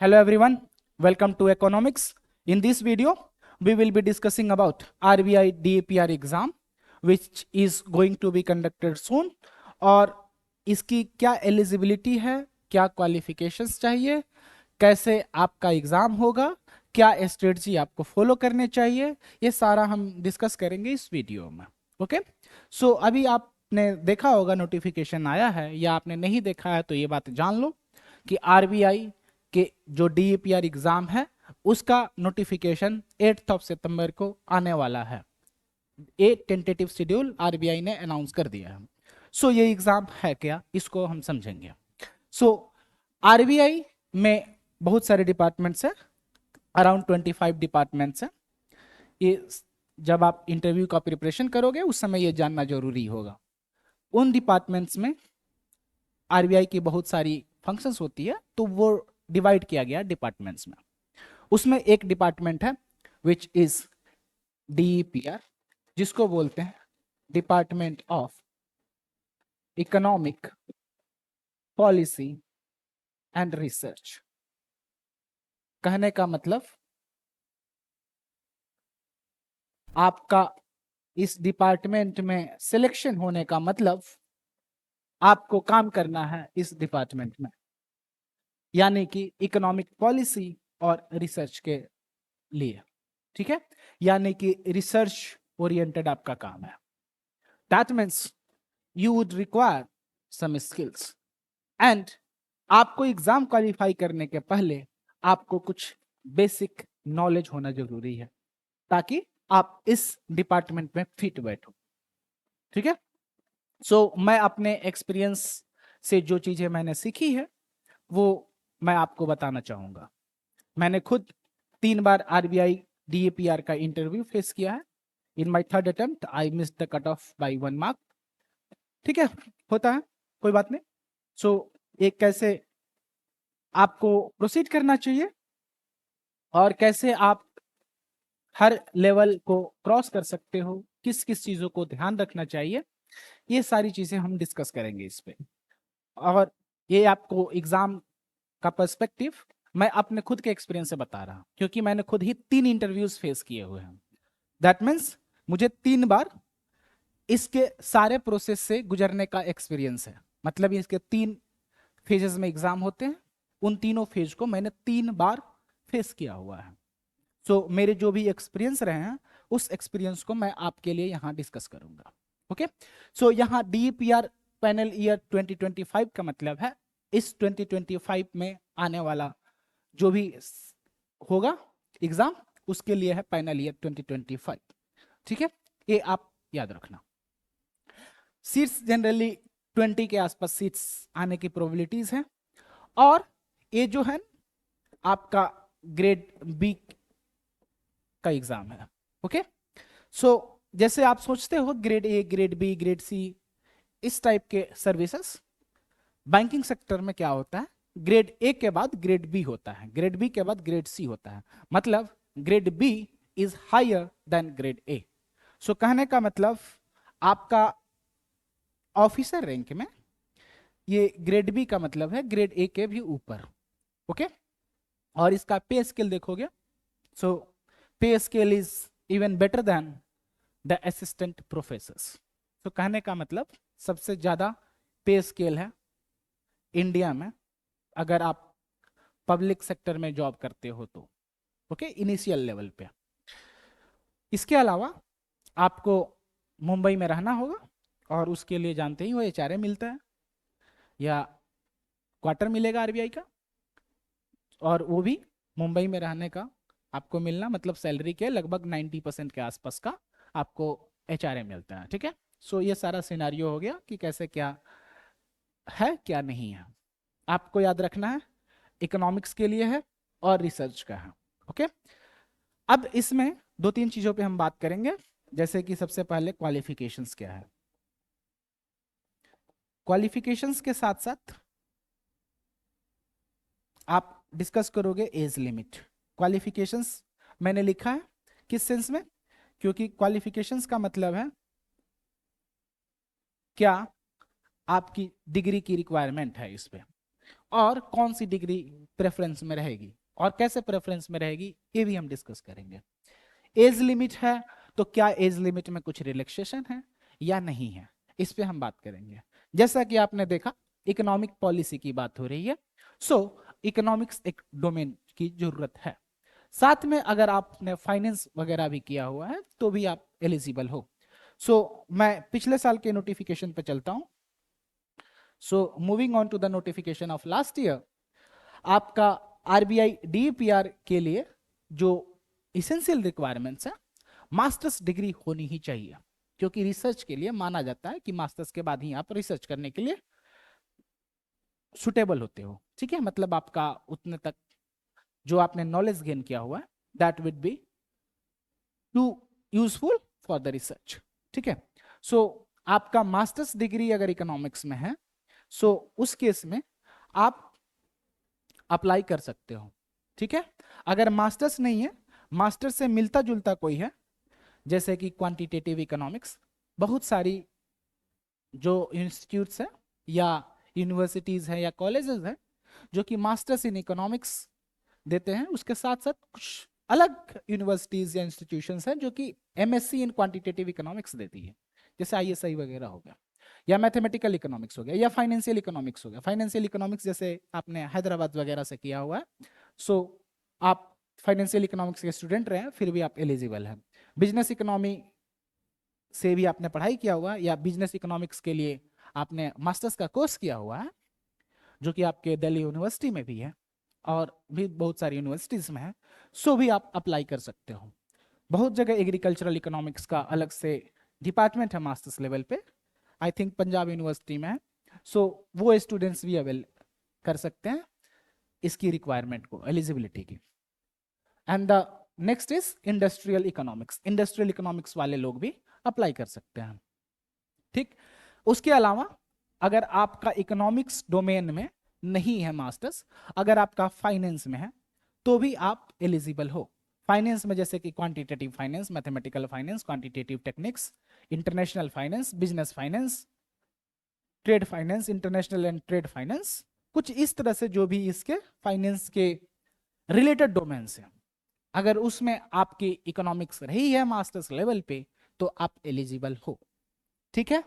Hello everyone, welcome to Economics. In this video, we will be discussing about RBI DAPR exam, which is going to be conducted soon. और इसकी क्या eligibility है, क्या qualifications चाहिए, कैसे आपका exam होगा, क्या स्ट्रेटजी आपको फॉलो करने चाहिए, ये सारा हम डिस्कस करेंगे इस वीडियो में. ओके, सो अभी आपने देखा होगा नोटिफिकेशन आया है, या आपने नहीं देखा है तो ये बात जान लो कि आरबीआई के जो डीएपीआर एग्जाम है उसका नोटिफिकेशन 8 सितंबर को आने वाला है. ए टेंटेटिव शेड्यूल आरबीआई ने अनाउंस कर दिया है. सो ये एग्जाम है क्या, इसको हम समझेंगे. सो आरबीआई में बहुत सारे डिपार्टमेंट्स हैं, अराउंड 25 डिपार्टमेंट्स हैं. ये जब आप इंटरव्यू का प्रिपरेशन करोगे उस समय ये जानना जरूरी होगा. उन डिपार्टमेंट्स में आरबीआई की बहुत सारी फंक्शंस होती है, तो वो डिवाइड किया गया डिपार्टमेंट्स में. उसमें एक डिपार्टमेंट है विच इज डीईपीआर, जिसको बोलते हैं department of economic policy and research. कहने का मतलब आपका इस डिपार्टमेंट में सिलेक्शन होने का मतलब आपको काम करना है इस डिपार्टमेंट में, यानी कि इकोनॉमिक पॉलिसी और रिसर्च के लिए. ठीक है, यानी कि रिसर्च ओरिएंटेड आपका काम है. That means you would require some skills, and आपको एग्जाम क्वालिफाई करने के पहले आपको कुछ बेसिक नॉलेज होना जरूरी है ताकि आप इस डिपार्टमेंट में फिट बैठो. ठीक है, सो मैं अपने एक्सपीरियंस से जो चीजें मैंने सीखी है वो मैं आपको बताना चाहूंगा. मैंने खुद 3 बार आरबीआई डीएपीआर का इंटरव्यू फेस किया है. In my third attempt I miss the cut off by 1 mark. ठीक है, होता है, कोई बात नहीं. सो एक कैसे आपको प्रोसीड करना चाहिए और कैसे आप हर लेवल को क्रॉस कर सकते हो, किस किस चीजों को ध्यान रखना चाहिए, ये सारी चीजें हम डिस्कस करेंगे इस पे. और ये आपको एग्जाम का पर्सपेक्टिव मैं अपने खुद के एक्सपीरियंस से बता रहा हूं, क्योंकि मैंने खुद ही 3 इंटरव्यूज फेस किए हुए हैं. दैट मीन्स मुझे 3 बार इसके सारे प्रोसेस से गुजरने का एक्सपीरियंस है. मतलब इसके 3 फेजेस में एग्जाम होते हैं, उन तीनों फेज को मैंने 3 बार फेस किया हुआ है. सो मेरे जो भी एक्सपीरियंस रहे हैं उस एक्सपीरियंस को मैं आपके लिए यहाँ डिस्कस करूंगा. ओके, सो यहाँ डीपीआर पैनल ईयर 2025 का मतलब है इस 2025 में आने वाला जो भी होगा एग्जाम, उसके लिए है पैनल ईयर 2025. ठीक है, ये आप याद रखना. सीट्स जनरली 20 के आसपास सीट्स आने की प्रोबेबिलिटीज है. और ये जो है आपका ग्रेड बी का एग्जाम है. ओके, सो जैसे आप सोचते हो grade A, grade B, grade C, इस टाइप के सर्विसेज बैंकिंग सेक्टर में क्या होता है, ग्रेड ए के बाद ग्रेड बी होता है, ग्रेड बी के बाद ग्रेड सी होता है. मतलब grade B is higher than grade A. So कहने का मतलब आपका ऑफिसर रैंक में ये ग्रेड बी का मतलब है ग्रेड ए के भी ऊपर. ओके, और इसका पे स्केल देखोगे, so pay scale is even better than the assistant professors. तो कहने का मतलब सबसे ज्यादा पे स्केल है इंडिया में अगर आप पब्लिक सेक्टर में जॉब करते हो तो. ओके, इनिशियल लेवल पे. इसके अलावा आपको मुंबई में रहना होगा, और उसके लिए जानते ही हो एचआरए मिलता है या क्वार्टर मिलेगा आरबीआई का, और वो भी मुंबई में रहने का आपको मिलना मतलब सैलरी के लगभग 90% के आसपास का आपको एचआरए मिलता है. ठीक है, सो ये सारा सिनारियो हो गया कि कैसे क्या है क्या नहीं है. आपको याद रखना है इकोनॉमिक्स के लिए है और रिसर्च का है. ओके, अब इसमें 2-3 चीजों पे हम बात करेंगे, जैसे कि सबसे पहले क्वालिफिकेशंस क्या है. क्वालिफिकेशंस के साथ साथ आप डिस्कस करोगे एज लिमिट. क्वालिफिकेशंस मैंने लिखा है किस सेंस में, क्योंकि क्वालिफिकेशंस का मतलब है क्या आपकी डिग्री की रिक्वायरमेंट है इस पे, और कौन सी डिग्री प्रेफरेंस में रहेगी और कैसे प्रेफरेंस में रहेगी ये भी हम डिस्कस करेंगे। एज लिमिट है तो क्या एज लिमिट में कुछ रिलैक्सेशन है या नहीं है, इस पे हम बात करेंगे। जैसा कि आपने देखा इकोनॉमिक पॉलिसी की बात हो रही है, सो इकोनॉमिक्स एक डोमेन की जरूरत है। साथ में अगर आपने फाइनेंस वगैरह भी किया हुआ है तो भी आप एलिजिबल हो। सो मैं पिछले साल के नोटिफिकेशन पे चलता हूं। So moving on to the notification of last year, आपका आरबीआई डीपीआर के लिए जो इसेंशियल रिक्वायरमेंट्स है, मास्टर्स डिग्री होनी ही चाहिए, क्योंकि रिसर्च के लिए माना जाता है कि मास्टर्स के बाद ही आप रिसर्च करने के लिए सुटेबल होते हो। ठीक है, मतलब आपका उतने तक जो आपने नॉलेज गेन किया हुआ है that would be too useful for the research. ठीक है, सो आपका मास्टर्स डिग्री अगर इकोनॉमिक्स में है, सो उस केस में आप अप्लाई कर सकते हो। ठीक है, अगर मास्टर्स नहीं है, मास्टर्स से मिलता जुलता कोई है, जैसे कि क्वांटिटेटिव इकोनॉमिक्स, बहुत सारी जो इंस्टीट्यूट्स हैं या यूनिवर्सिटीज हैं या कॉलेजेस हैं जो कि मास्टर्स इन इकोनॉमिक्स देते हैं, उसके साथ साथ कुछ अलग यूनिवर्सिटीज या इंस्टीट्यूशंस हैं जो कि एमएससी इन क्वांटिटेटिव इकोनॉमिक्स देती है, जैसे आईएसआई वगैरह हो गया, या मैथमेटिकल इकोनॉमिक्स हो गया, या फाइनेंशियल इकोनॉमिक्स हो गया। फाइनेंशियल इकोनॉमिक्स जैसे आपने हैदराबाद वगैरह से किया हुआ है, सो आप फाइनेंशियल इकोनॉमिक्स के स्टूडेंट रहे फिर भी आप एलिजिबल हैं। बिजनेस इकोनॉमी से भी आपने पढ़ाई किया हुआ है या बिजनेस इकोनॉमिक्स के लिए आपने मास्टर्स का कोर्स किया हुआ है, जो कि आपके दिल्ली यूनिवर्सिटी में भी है और भी बहुत सारी यूनिवर्सिटीज में है, सो भी आप अप्लाई कर सकते हो। बहुत जगह एग्रीकल्चरल इकोनॉमिक्स का अलग से डिपार्टमेंट है मास्टर्स लेवल पे, आई थिंक पंजाब यूनिवर्सिटी में है, सो वो स्टूडेंट्स भी अवेल कर सकते हैं इसकी रिक्वायरमेंट को, एलिजिबिलिटी की। And the next is industrial economics. Industrial economics वाले लोग भी अप्लाई कर सकते हैं। ठीक, उसके अलावा अगर आपका इकोनॉमिक्स डोमेन में नहीं है मास्टर्स, अगर आपका फाइनेंस में है तो भी आप एलिजिबल हो। फाइनेंस में जैसे कि quantitative finance, mathematical finance, quantitative techniques, international finance, business finance, trade finance, international and trade finance, कुछ इस तरह से जो भी इसके फाइनेंस के रिलेटेड डोमेन्स हैं, अगर उसमें आपकी इकोनॉमिक्स रही है मास्टर्स लेवल पे तो आप एलिजिबल हो। ठीक है,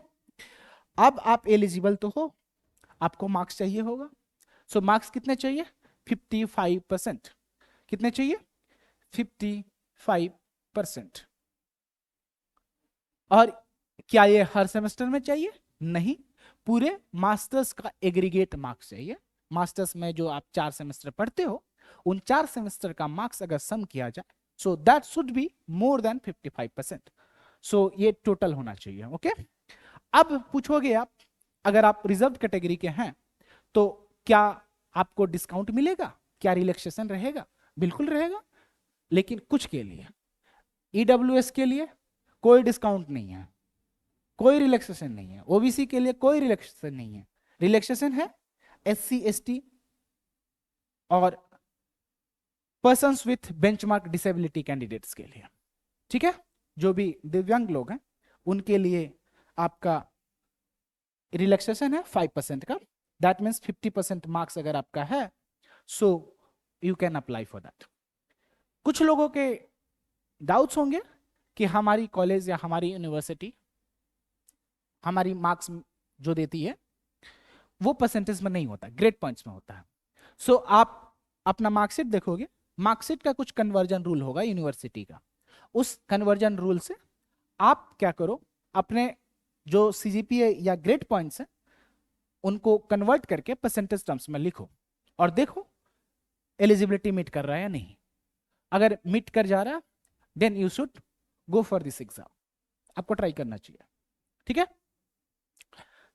अब आप एलिजिबल तो हो, आपको मार्क्स चाहिए होगा। सो मार्क्स कितने चाहिए? 55%। कितने चाहिए? 55%। और क्या ये हर सेमेस्टर में चाहिए? नहीं, पूरे मास्टर्स का एग्रीगेट मार्क्स चाहिए। मास्टर्स में जो आप 4 सेमेस्टर पढ़ते हो, उन 4 सेमेस्टर का मार्क्स अगर सम किया जाए, so that should be more than 55%। सो ये टोटल होना चाहिए। ओके, अब पूछोगे आप, अगर आप रिजर्व कैटेगरी के हैं तो क्या आपको डिस्काउंट मिलेगा, क्या रिलैक्सेशन रहेगा? बिल्कुल रहेगा, लेकिन कुछ के लिए। ईडब्ल्यूएस के लिए कोई डिस्काउंट नहीं है, कोई रिलैक्सेशन नहीं है। ओबीसी के लिए कोई रिलैक्सेशन नहीं है। रिलैक्सेशन है एससी एसटी और persons with benchmark disability candidates के लिए। ठीक है, जो भी दिव्यांग लोग हैं उनके लिए आपका रिलैक्सेशन है 5% का। दैट मीन्स 50% मार्क्स अगर आपका है, so you can apply for that. कुछ लोगों के डाउट्स होंगे कि हमारी कॉलेज या हमारी यूनिवर्सिटी हमारी मार्क्स जो देती है वो परसेंटेज में नहीं होता, ग्रेड पॉइंट्स में होता है। सो आप अपना मार्कशीट देखोगे, मार्कशीट का कुछ कन्वर्जन रूल होगा यूनिवर्सिटी का। उस कन्वर्जन रूल से आप क्या करो, अपने जो सीजीपीए या ग्रेड पॉइंट्स हैं उनको कन्वर्ट करके परसेंटेज टर्म्स में लिखो और देखो एलिजिबिलिटी मीट कर रहा है या नहीं। अगर मीट कर जा रहा है then you should go for this exam, आपको ट्राई करना चाहिए। ठीक है,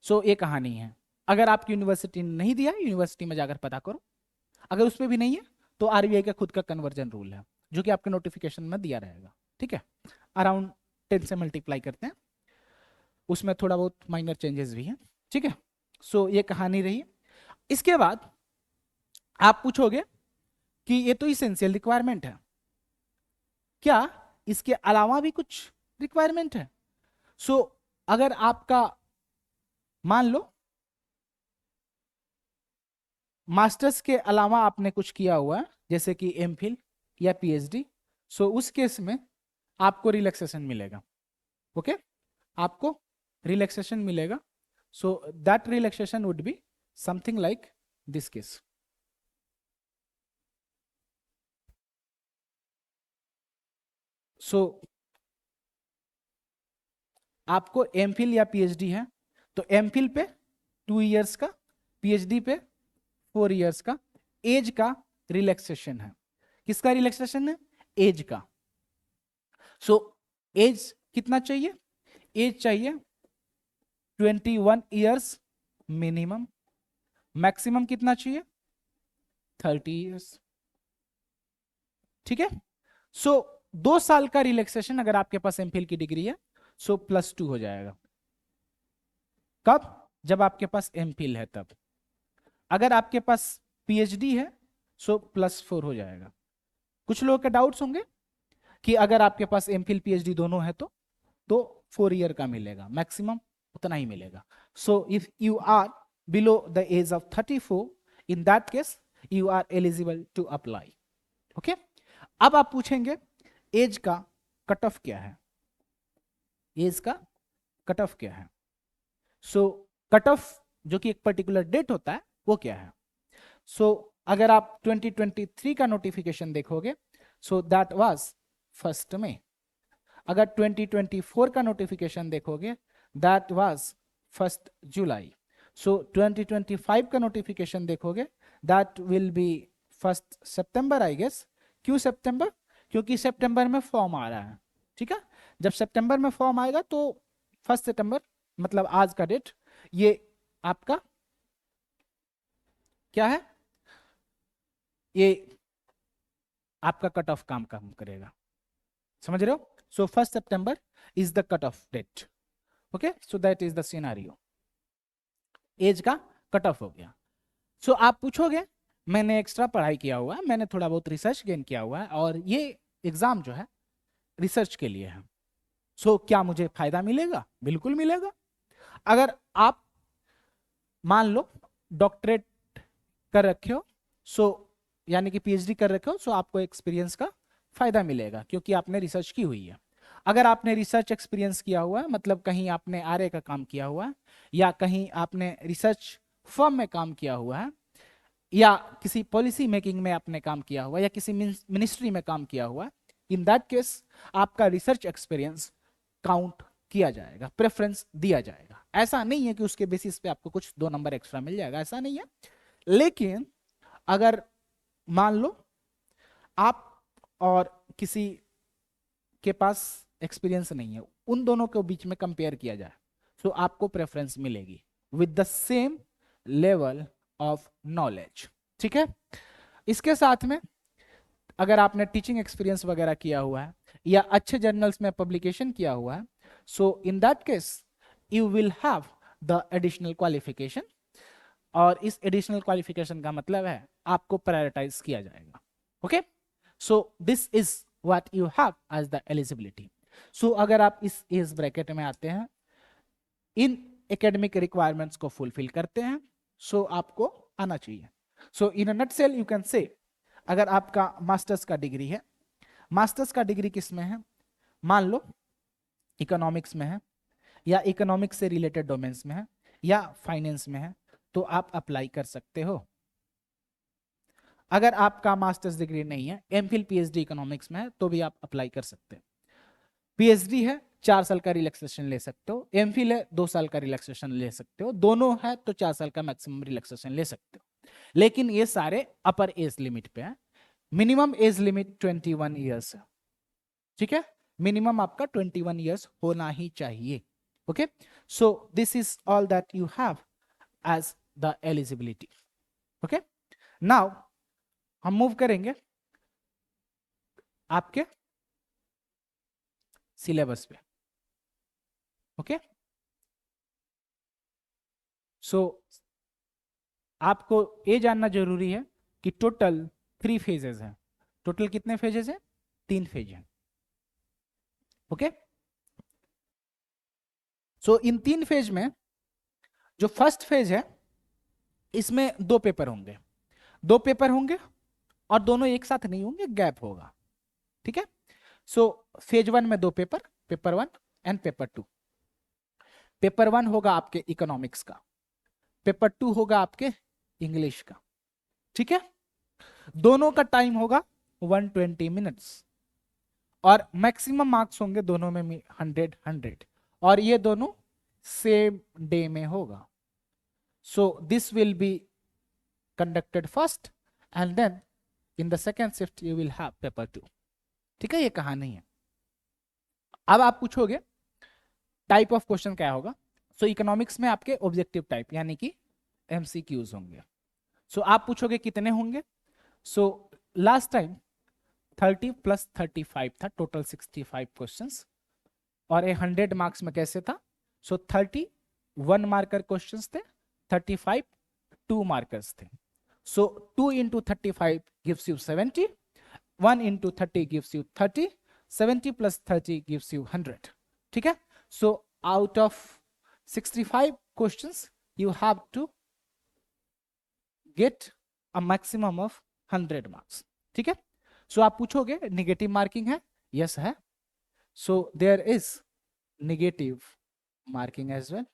सो ये कहानी है। अगर आपकी यूनिवर्सिटी ने नहीं दिया, यूनिवर्सिटी में जाकर पता करो। अगर उसमें भी नहीं है तो आरबीआई का खुद का कन्वर्जन रूल है जो कि आपके नोटिफिकेशन में दिया रहेगा। ठीक है, अराउंड 10 से मल्टीप्लाई करते हैं, उसमें थोड़ा बहुत माइनर चेंजेस भी हैं। ठीक है, सो ये कहानी रही। इसके बाद आप पूछोगे कि ये तो इसेंशियल रिक्वायरमेंट है, क्या इसके अलावा भी कुछ रिक्वायरमेंट है? सो अगर आपका मान लो मास्टर्स के अलावा आपने कुछ किया हुआ है जैसे कि एमफिल या पीएचडी, सो उस केस में आपको रिलैक्सेशन मिलेगा। ओके, आपको रिलैक्सेशन मिलेगा। So that relaxation would be something like this case. So आपको एमफिल या पीएचडी है तो एमफिल पे 2 इयर्स का, पीएचडी पे 4 इयर्स का एज का रिलैक्सेशन है। किसका रिलैक्सेशन है? एज का। सो एज कितना चाहिए? एज चाहिए 21 इयर्स मिनिमम। मैक्सिमम कितना चाहिए? 30 इयर्स। ठीक है। सो 2 साल का रिलैक्सेशन अगर आपके पास एमफिल की डिग्री है सो +2 हो जाएगा। कब? जब आपके पास एमफिल है तब। अगर आपके पास पीएचडी है सो +4 हो जाएगा। कुछ लोगों के डाउट्स होंगे कि अगर आपके पास एमफिल पीएचडी दोनों है तो 4 ईयर का मिलेगा, मैक्सिमम उतना ही मिलेगा। So if you are below the age of 34, in that case you are eligible to apply. Okay, अब आप पूछेंगे एज का कट ऑफ क्या है? एज का कट ऑफ क्या है? सो कट ऑफ जो कि एक पर्टिकुलर डेट होता है वो क्या है? सो अगर आप 2023 का नोटिफिकेशन देखोगे सो दैट वाज 1 मई। अगर 2024 का नोटिफिकेशन देखोगे दैट वाज 1 जुलाई। सो 2025 का नोटिफिकेशन देखोगे that will be 1 September I guess. क्यों सितंबर? क्योंकि सितंबर में फॉर्म आ रहा है। ठीक है, जब सितंबर में फॉर्म आएगा तो 1 सितंबर मतलब आज का डेट, ये आपका क्या है? ये आपका कट ऑफ काम करेगा। समझ रहे हो? So 1 September is the cut off date. Okay, so that is the scenario. Age का कट ऑफ हो गया। सो आप पूछोगे मैंने एक्स्ट्रा पढ़ाई किया हुआ है, मैंने थोड़ा बहुत रिसर्च गेन किया हुआ है और ये एग्जाम जो है रिसर्च के लिए है। सो क्या मुझे फायदा मिलेगा? बिल्कुल मिलेगा। अगर आप मान लो डॉक्टरेट कर रखे हो सो यानी कि पीएचडी कर रखे हो सो आपको एक्सपीरियंस का फायदा मिलेगा क्योंकि आपने रिसर्च की हुई है। अगर आपने रिसर्च एक्सपीरियंस किया हुआ है मतलब कहीं आपने आरए का काम किया हुआ है या कहीं आपने रिसर्च फर्म में काम किया हुआ है या किसी पॉलिसी मेकिंग में आपने काम किया हुआ है या किसी मिनिस्ट्री में काम किया हुआ है, इन दैट केस आपका रिसर्च एक्सपीरियंस काउंट किया जाएगा, प्रेफरेंस दिया जाएगा। ऐसा नहीं है कि उसके बेसिस पे आपको कुछ 2 नंबर एक्स्ट्रा मिल जाएगा, ऐसा नहीं है। लेकिन अगर मान लो आप और किसी के पास एक्सपीरियंस नहीं है, उन दोनों के बीच में कंपेयर किया जाए तो आपको प्रेफरेंस मिलेगी with the same level of knowledge. ठीक है, इसके साथ में अगर आपने टीचिंग एक्सपीरियंस वगैरह किया हुआ है या अच्छे जर्नल्स में पब्लिकेशन किया हुआ है so in that case you will have the additional qualification. और इस एडिशनल क्वालिफिकेशन का मतलब है आपको प्रायोरिटाइज किया जाएगा। Okay, so this is what you have as the eligibility. So अगर आप इस एज ब्रैकेट में आते हैं, इन एकेडमिक रिक्वायरमेंट्स को फुलफिल करते हैं सो आपको आना चाहिए। So in a nutshell you can say अगर आपका मास्टर्स का डिग्री है, मास्टर्स का डिग्री किस में है? मान लो इकोनॉमिक्स में है या इकोनॉमिक्स से रिलेटेड डोमेन्स में है या फाइनेंस में है तो आप अप्लाई कर सकते हो। अगर आपका मास्टर्स डिग्री नहीं है, एमफिल पीएचडी इकोनॉमिक्स में है तो भी आप अप्लाई कर सकते हैं। पीएचडी है 4 साल का रिलैक्सेशन ले सकते हो, एमफिल है 2 साल का रिलैक्सेशन ले सकते हो, दोनों है तो 4 साल का मैक्सिमम रिलैक्सेशन ले सकते हो। लेकिन ये सारे अपर एज लिमिट पे है। मिनिमम एज लिमिट 21 ईयर्स है। ठीक है, मिनिमम आपका 21 ईयर्स होना ही चाहिए। Okay, so this is all that you have as the eligibility. Okay, now हम मूव करेंगे आपके सिलेबस पे। ओके, सो आपको ये जानना जरूरी है कि टोटल 3 फेजेस हैं। टोटल कितने फेजेस हैं? 3 फेज हैं। ओके, सो इन 3 फेज में जो फर्स्ट फेज है इसमें 2 पेपर होंगे। दो पेपर होंगे और दोनों एक साथ नहीं होंगे, गैप होगा, ठीक है। सो फेज 1 में दो paper, paper 1 and paper 2। Paper 1 होगा आपके इकोनॉमिक्स का, पेपर 2 होगा आपके इंग्लिश का, ठीक है। दोनों का टाइम होगा 120 मिनट्स और मैक्सिमम मार्क्स होंगे दोनों में 100 और ये दोनों सेम डे में होगा। So this will be conducted first and then in the second shift you will have paper 2, ठीक है। ये कहानी है। अब आप पूछोगे टाइप ऑफ क्वेश्चन क्या होगा। सो इकोनॉमिक्स में आपके ऑब्जेक्टिव टाइप यानी कि एमसीक्यूज होंगे। सो आप पूछोगे कितने होंगे। सो लास्ट टाइम 30 + 35 था, टोटल 65 क्वेश्चंस और 100 मार्क्स में कैसे था। सो 30 1 मार्कर क्वेश्चंस थे, 35 2 मार्कर्स थे। सो 2 × 35 gives you 70, 1 × 30 gives you 30, 70 + 30 gives you 100, ठीक है। So out of 65 questions you have to get a maximum of 100 marks, ठीक है। सो आप पूछोगे निगेटिव मार्किंग है, यस है। So there is negative marking as well.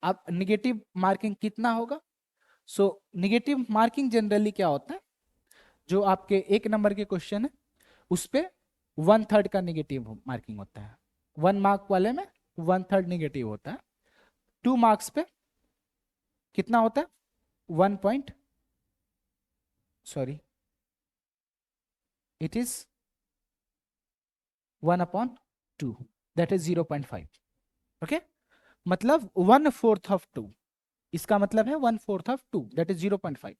अब निगेटिव मार्किंग कितना होगा। सो निगेटिव मार्किंग जनरली क्या होता है, जो आपके 1 नंबर के क्वेश्चन है उस पे 1/3 का निगेटिव मार्किंग होता है। 1 मार्क वाले में 1/3 निगेटिव होता है। 2 मार्क्स पे कितना होता है, 1 point, sorry it is 1/2, that is 0.5, okay. मतलब 1/4 ऑफ 2, इसका मतलब है 1/4 ऑफ 2 दैट इज 0.5।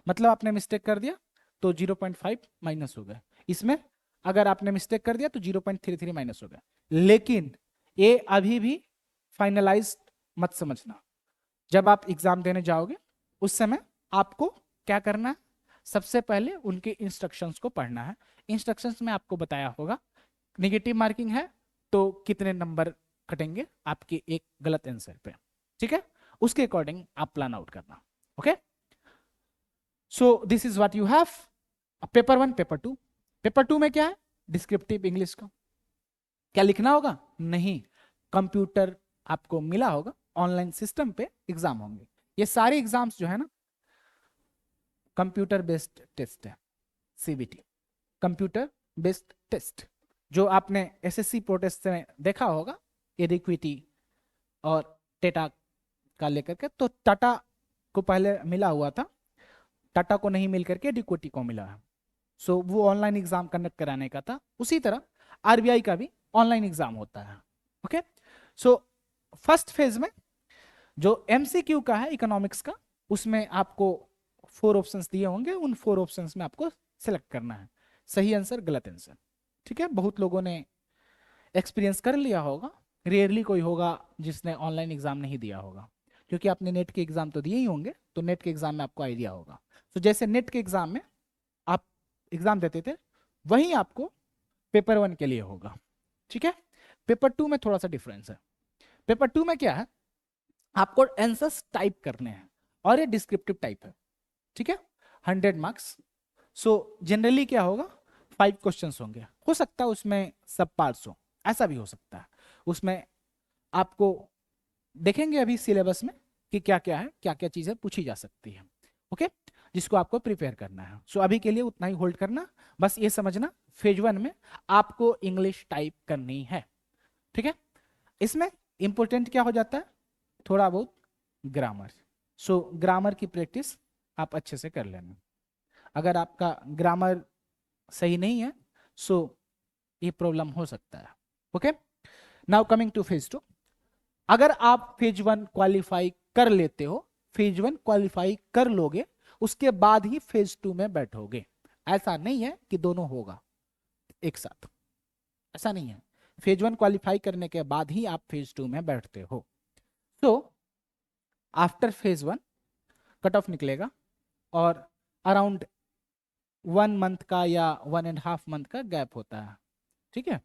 मतलब आपने मिस्टेक कर दिया तो 0.5 माइनस हो गया। इसमें अगर आपने मिस्टेक कर दिया तो 0.33 माइनस हो गया। लेकिन ये अभी भी फाइनलाइज मत समझना। जब आप एग्जाम देने जाओगे उस समय आपको क्या करना है, सबसे पहले उनके इंस्ट्रक्शंस को पढ़ना है। इंस्ट्रक्शंस में आपको बताया होगा नेगेटिव मार्किंग है तो कितने नंबर कटेंगे आपके एक गलत आंसर पे, ठीक है। उसके अकॉर्डिंग आप प्लान आउट करना, okay. So this is what you have paper 1 paper 2। Paper 2 में क्या है, डिस्क्रिप्टिव इंग्लिश का। क्या लिखना होगा, नहीं, कंप्यूटर आपको मिला होगा, ऑनलाइन सिस्टम पे एग्जाम होंगे। ये सारे एग्जाम्स जो है ना कंप्यूटर बेस्ड टेस्ट है, सीबीटी कंप्यूटर बेस्ड टेस्ट। जो आपने एसएससी प्रोटेस्ट में देखा होगा एडिक्विटी और टेटा का लेकर के, तो टाटा को पहले मिला हुआ था, टाटा को नहीं मिल करके एडिक्विटी को मिला है। सो वो ऑनलाइन एग्जाम कंडक्ट कराने का था। उसी तरह आरबीआई का भी ऑनलाइन एग्जाम होता है, ओके। सो फर्स्ट फेज में जो एमसीक्यू का है इकोनॉमिक्स का, उसमें आपको 4 ऑप्शंस दिए होंगे। उन 4 ऑप्शंस में आपको सिलेक्ट करना है सही आंसर गलत आंसर, ठीक है। बहुत लोगों ने एक्सपीरियंस कर लिया होगा, रेयरली कोई होगा जिसने ऑनलाइन एग्जाम नहीं दिया होगा, क्योंकि आपने नेट के एग्जाम तो दिए ही होंगे, तो नेट के एग्जाम में आपको आइडिया होगा। तो जैसे नेट के एग्जाम में आप एग्जाम देते थे वही आपको पेपर 1 के लिए होगा, ठीक है। पेपर 2 में थोड़ा सा डिफरेंस है। पेपर 2 में क्या है, आपको आंसर्स टाइप करने हैं और ये डिस्क्रिप्टिव टाइप है, ठीक है। 100 मार्क्स। सो जनरली क्या होगा, 5 क्वेश्चंस होंगे, हो सकता है उसमें सब पार्ट्स हो, ऐसा भी हो सकता है। उसमें आपको देखेंगे अभी सिलेबस में कि क्या क्या है, क्या क्या चीजें पूछी जा सकती है, ओके, जिसको आपको प्रिपेयर करना है। सो अभी के लिए उतना ही होल्ड करना, बस ये समझना फेज 1 में आपको इंग्लिश टाइप करनी है, ठीक है। इसमें इंपॉर्टेंट क्या हो जाता है, थोड़ा बहुत ग्रामर। सो ग्रामर की प्रैक्टिस आप अच्छे से कर लेना। अगर आपका ग्रामर सही नहीं है सो ये प्रॉब्लम हो सकता है, okay. Now coming two phase 2। अगर आप फेज 1 क्वालिफाई कर लेते हो, फेज 1 क्वालिफाई कर लोगे, उसके बाद ही फेज 2 में बैठोगे। ऐसा नहीं है कि दोनों होगा एक साथ, ऐसा नहीं है। फेज 1 क्वालिफाई करने के बाद ही आप फेज 2 में बैठते हो। So after phase 1 cut off निकलेगा और अराउंड 1 मंथ का या 1.5 मंथ का गैप होता है, ठीक है।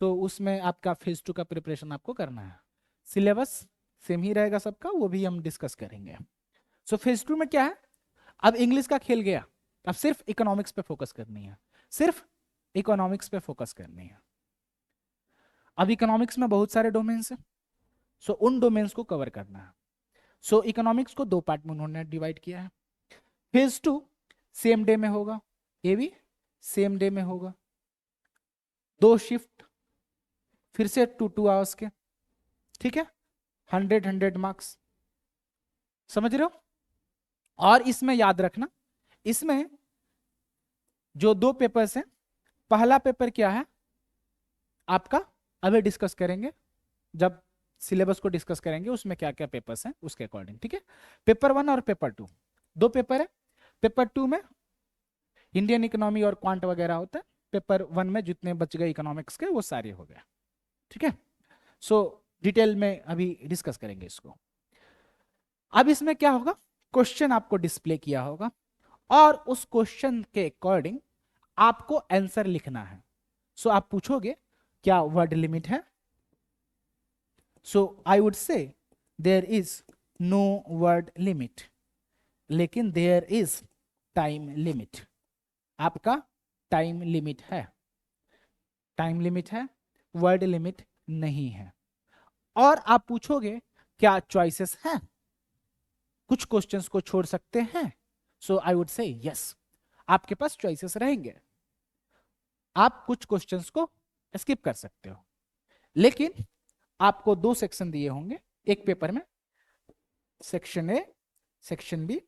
तो उसमें आपका फेज 2 का प्रिपरेशन आपको करना है। सिलेबस सेम ही रहेगा सबका, वो भी हम डिस्कस करेंगे। सो फेज 2 में क्या है, अब इंग्लिश का खेल गया, अब सिर्फ इकोनॉमिक्स पे फोकस करनी है, सिर्फ इकोनॉमिक्स पे फोकस करनी है। अब इकोनॉमिक्स में बहुत सारे डोमेन्स हैं, सो उन डोमेन्स को कवर करना है। सो इकोनॉमिक्स को 2 पार्ट में उन्होंने डिवाइड किया है। फेज 2 सेम डे में होगा, ये भी सेम डे में होगा, 2 शिफ्ट, फिर से 2 आवर्स के, ठीक है, 100 मार्क्स, समझ रहे हो। और इसमें याद रखना, इसमें जो 2 पेपर्स हैं, पहला पेपर क्या है आपका, अभी डिस्कस करेंगे जब सिलेबस को डिस्कस करेंगे, उसमें क्या क्या पेपर्स हैं उसके अकॉर्डिंग, ठीक है। पेपर 1 और पेपर 2 2 पेपर है। पेपर 2 में इंडियन इकोनॉमी और क्वांट वगैरह होता है, पेपर 1 में जितने बच गए इकोनॉमिक्स के वो सारे हो गए, ठीक है। सो डिटेल में अभी डिस्कस करेंगे इसको। अब इसमें क्या होगा, क्वेश्चन आपको डिस्प्ले किया होगा और उस क्वेश्चन के अकॉर्डिंग आपको आंसर लिखना है। सो आप पूछोगे क्या वर्ड लिमिट है, so I would say there is no word limit, लेकिन देयर इज टाइम लिमिट, आपका टाइम लिमिट है, टाइम लिमिट है, वर्ड लिमिट नहीं है। और आप पूछोगे क्या चॉइसेस हैं, कुछ क्वेश्चंस को छोड़ सकते हैं, सो आई वुड से यस, आपके पास चॉइसेस रहेंगे, आप कुछ क्वेश्चंस को स्किप कर सकते हो, लेकिन आपको 2 सेक्शन दिए होंगे एक पेपर में, सेक्शन ए सेक्शन बी,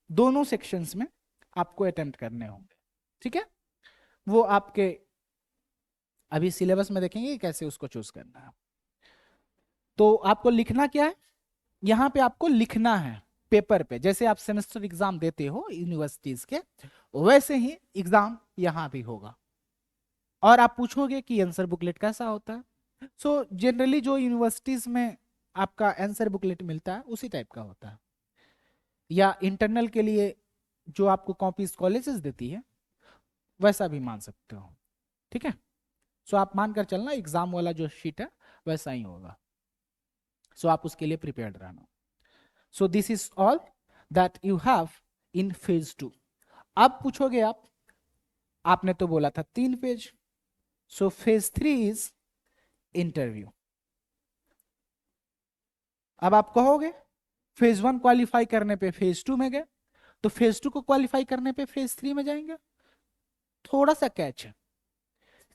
दोनों सेक्शंस में आपको अटेम्प्ट करने होंगे, ठीक है। वो आपके अभी सिलेबस में देखेंगे कैसे उसको चूज करना है। तो आपको लिखना क्या है, यहां पे आपको लिखना है पेपर पे, जैसे आप सेमेस्टर एग्जाम देते हो यूनिवर्सिटीज के, वैसे ही एग्जाम यहां भी होगा। और आप पूछोगे कि आंसर बुकलेट कैसा होता है, सो जनरली जो यूनिवर्सिटीज में आपका आंसर बुकलेट मिलता है उसी टाइप का होता है, या इंटरनल के लिए जो आपको कॉपीज कॉलेजेस देती है वैसा भी मान सकते हो, ठीक है। सो आप मानकर चलना एग्जाम वाला जो शीट है वैसा ही होगा, सो आप उसके लिए प्रिपेयर्ड रहना। सो this is all that you have in phase 2। अब पूछोगे आप, आपने तो बोला था 3 page, so phase 3 is interview. अब आप कहोगे फेज 1 क्वालिफाई करने पे फेज 2 में गए, तो फेज 2 को क्वालिफाई करने पे फेज 3 में जाएंगे, थोड़ा सा कैच है,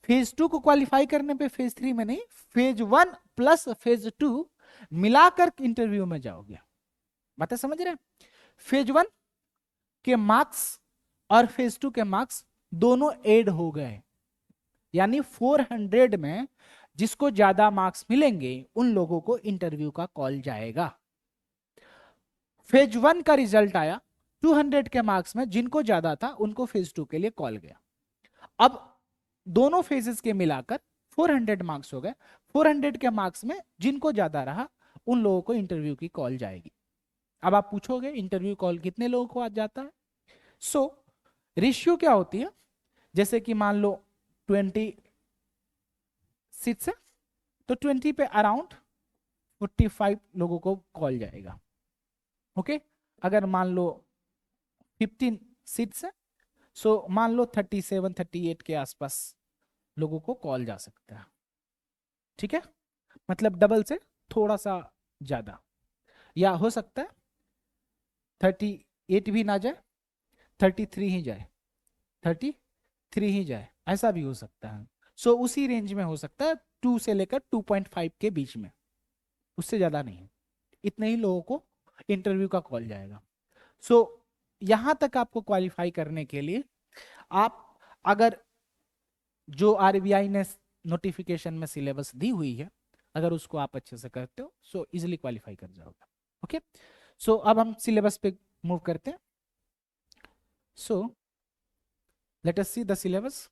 फेज 2 को क्वालिफाई करने पे फेज 3 में नहीं, फेज 1 प्लस फेज 2 मिलाकर इंटरव्यू में जाओगे, बातें समझ रहे हैं। फेज 1 के मार्क्स और फेज 2 के मार्क्स दोनों ऐड हो गए, यानी 400 में जिसको ज्यादा मार्क्स मिलेंगे उन लोगों को इंटरव्यू का कॉल जाएगा। फेज 1 का रिजल्ट आया 200 के मार्क्स में, जिनको ज्यादा था उनको फेज 2 के लिए कॉल गया। अब दोनों फेजेस के मिलाकर 400 मार्क्स हो गए, 400 के मार्क्स में जिनको ज्यादा रहा उन लोगों को इंटरव्यू की कॉल जाएगी। अब आप पूछोगे इंटरव्यू कॉल कितने लोगों को आ जाता है, सो रेशियो क्या होती है, जैसे कि मान लो 20 सीट्स है, तो 20 पे अराउंड 45 लोगों को कॉल जाएगा, ओके। अगर मान लो 15 सीट्स है, सो मान लो 37 38 के आसपास लोगों को कॉल जा सकता है, ठीक है, मतलब डबल से थोड़ा सा ज्यादा, या हो सकता है 38 भी ना जाए, 33 ही जाए, 33 ही जाए, ऐसा भी हो सकता है। सो उसी रेंज में हो सकता है, 2 से लेकर 2.5 के बीच में, उससे ज्यादा नहीं, इतने ही लोगों को इंटरव्यू का कॉल जाएगा। सो यहां तक आपको क्वालिफाई करने के लिए आप अगर जो आरबीआई ने नोटिफिकेशन में सिलेबस दी हुई है अगर उसको आप अच्छे से करते हो, सो इजिली क्वालिफाई कर जाओगे, ओके। सो अब हम सिलेबस पे मूव करते हैं। So let us see the syllabus.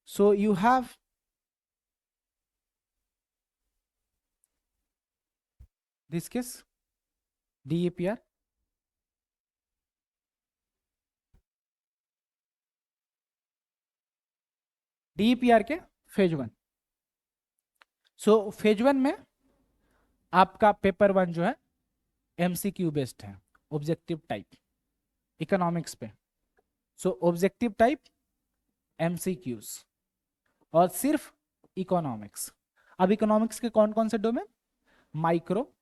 So you have this case DAPR, DAPR के फेज 1। सो फेज 1 में आपका पेपर 1 जो है MCQ बेस्ड है, ऑब्जेक्टिव टाइप इकोनॉमिक्स पे। सो ऑब्जेक्टिव टाइप एमसीक्यूज और सिर्फ इकोनॉमिक्स। अब इकोनॉमिक्स के कौन कौन से domain? Micro,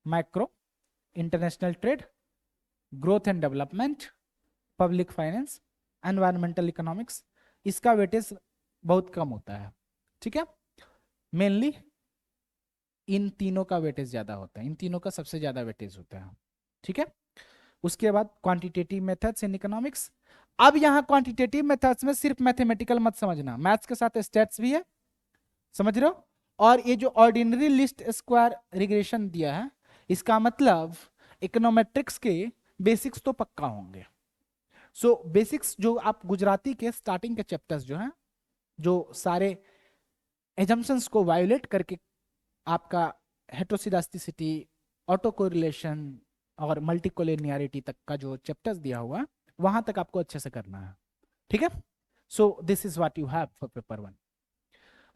macro, international trade, growth and development, public finance, environmental economics. इसका वेटेज बहुत कम होता है, ठीक है। मेनली इन तीनों का वेटेज ज्यादा होता है, इन तीनों का सबसे ज्यादा वेटेज होता है, ठीक है। उसके बाद क्वांटिटेटिव मेथड्स इन इकोनॉमिक्स। अब यहां क्वांटिटेटिव मेथड्स में सिर्फ मैथमेटिकल मत समझना, मैथ्स के साथ स्टैट्स भी है, समझ रहे हो। और ये जो ऑर्डिनरी लिस्ट स्क्वायर रिग्रेशन दिया है, इसका मतलब इकोनोमेट्रिक्स के बेसिक्स तो पक्का होंगे। सो बेसिक्स जो आप गुजराती के स्टार्टिंग के चैप्टर्स जो हैं, जो सारे एजम्पशंस को वायोलेट करके आपका हेटेरोसिडास्टिसिटी, ऑटो कोरिलेशन और मल्टीकोलिनियरिटी तक का जो चैप्टर्स दिया हुआ है, वहां तक आपको अच्छे से करना है, ठीक है। So this is what you have for paper 1।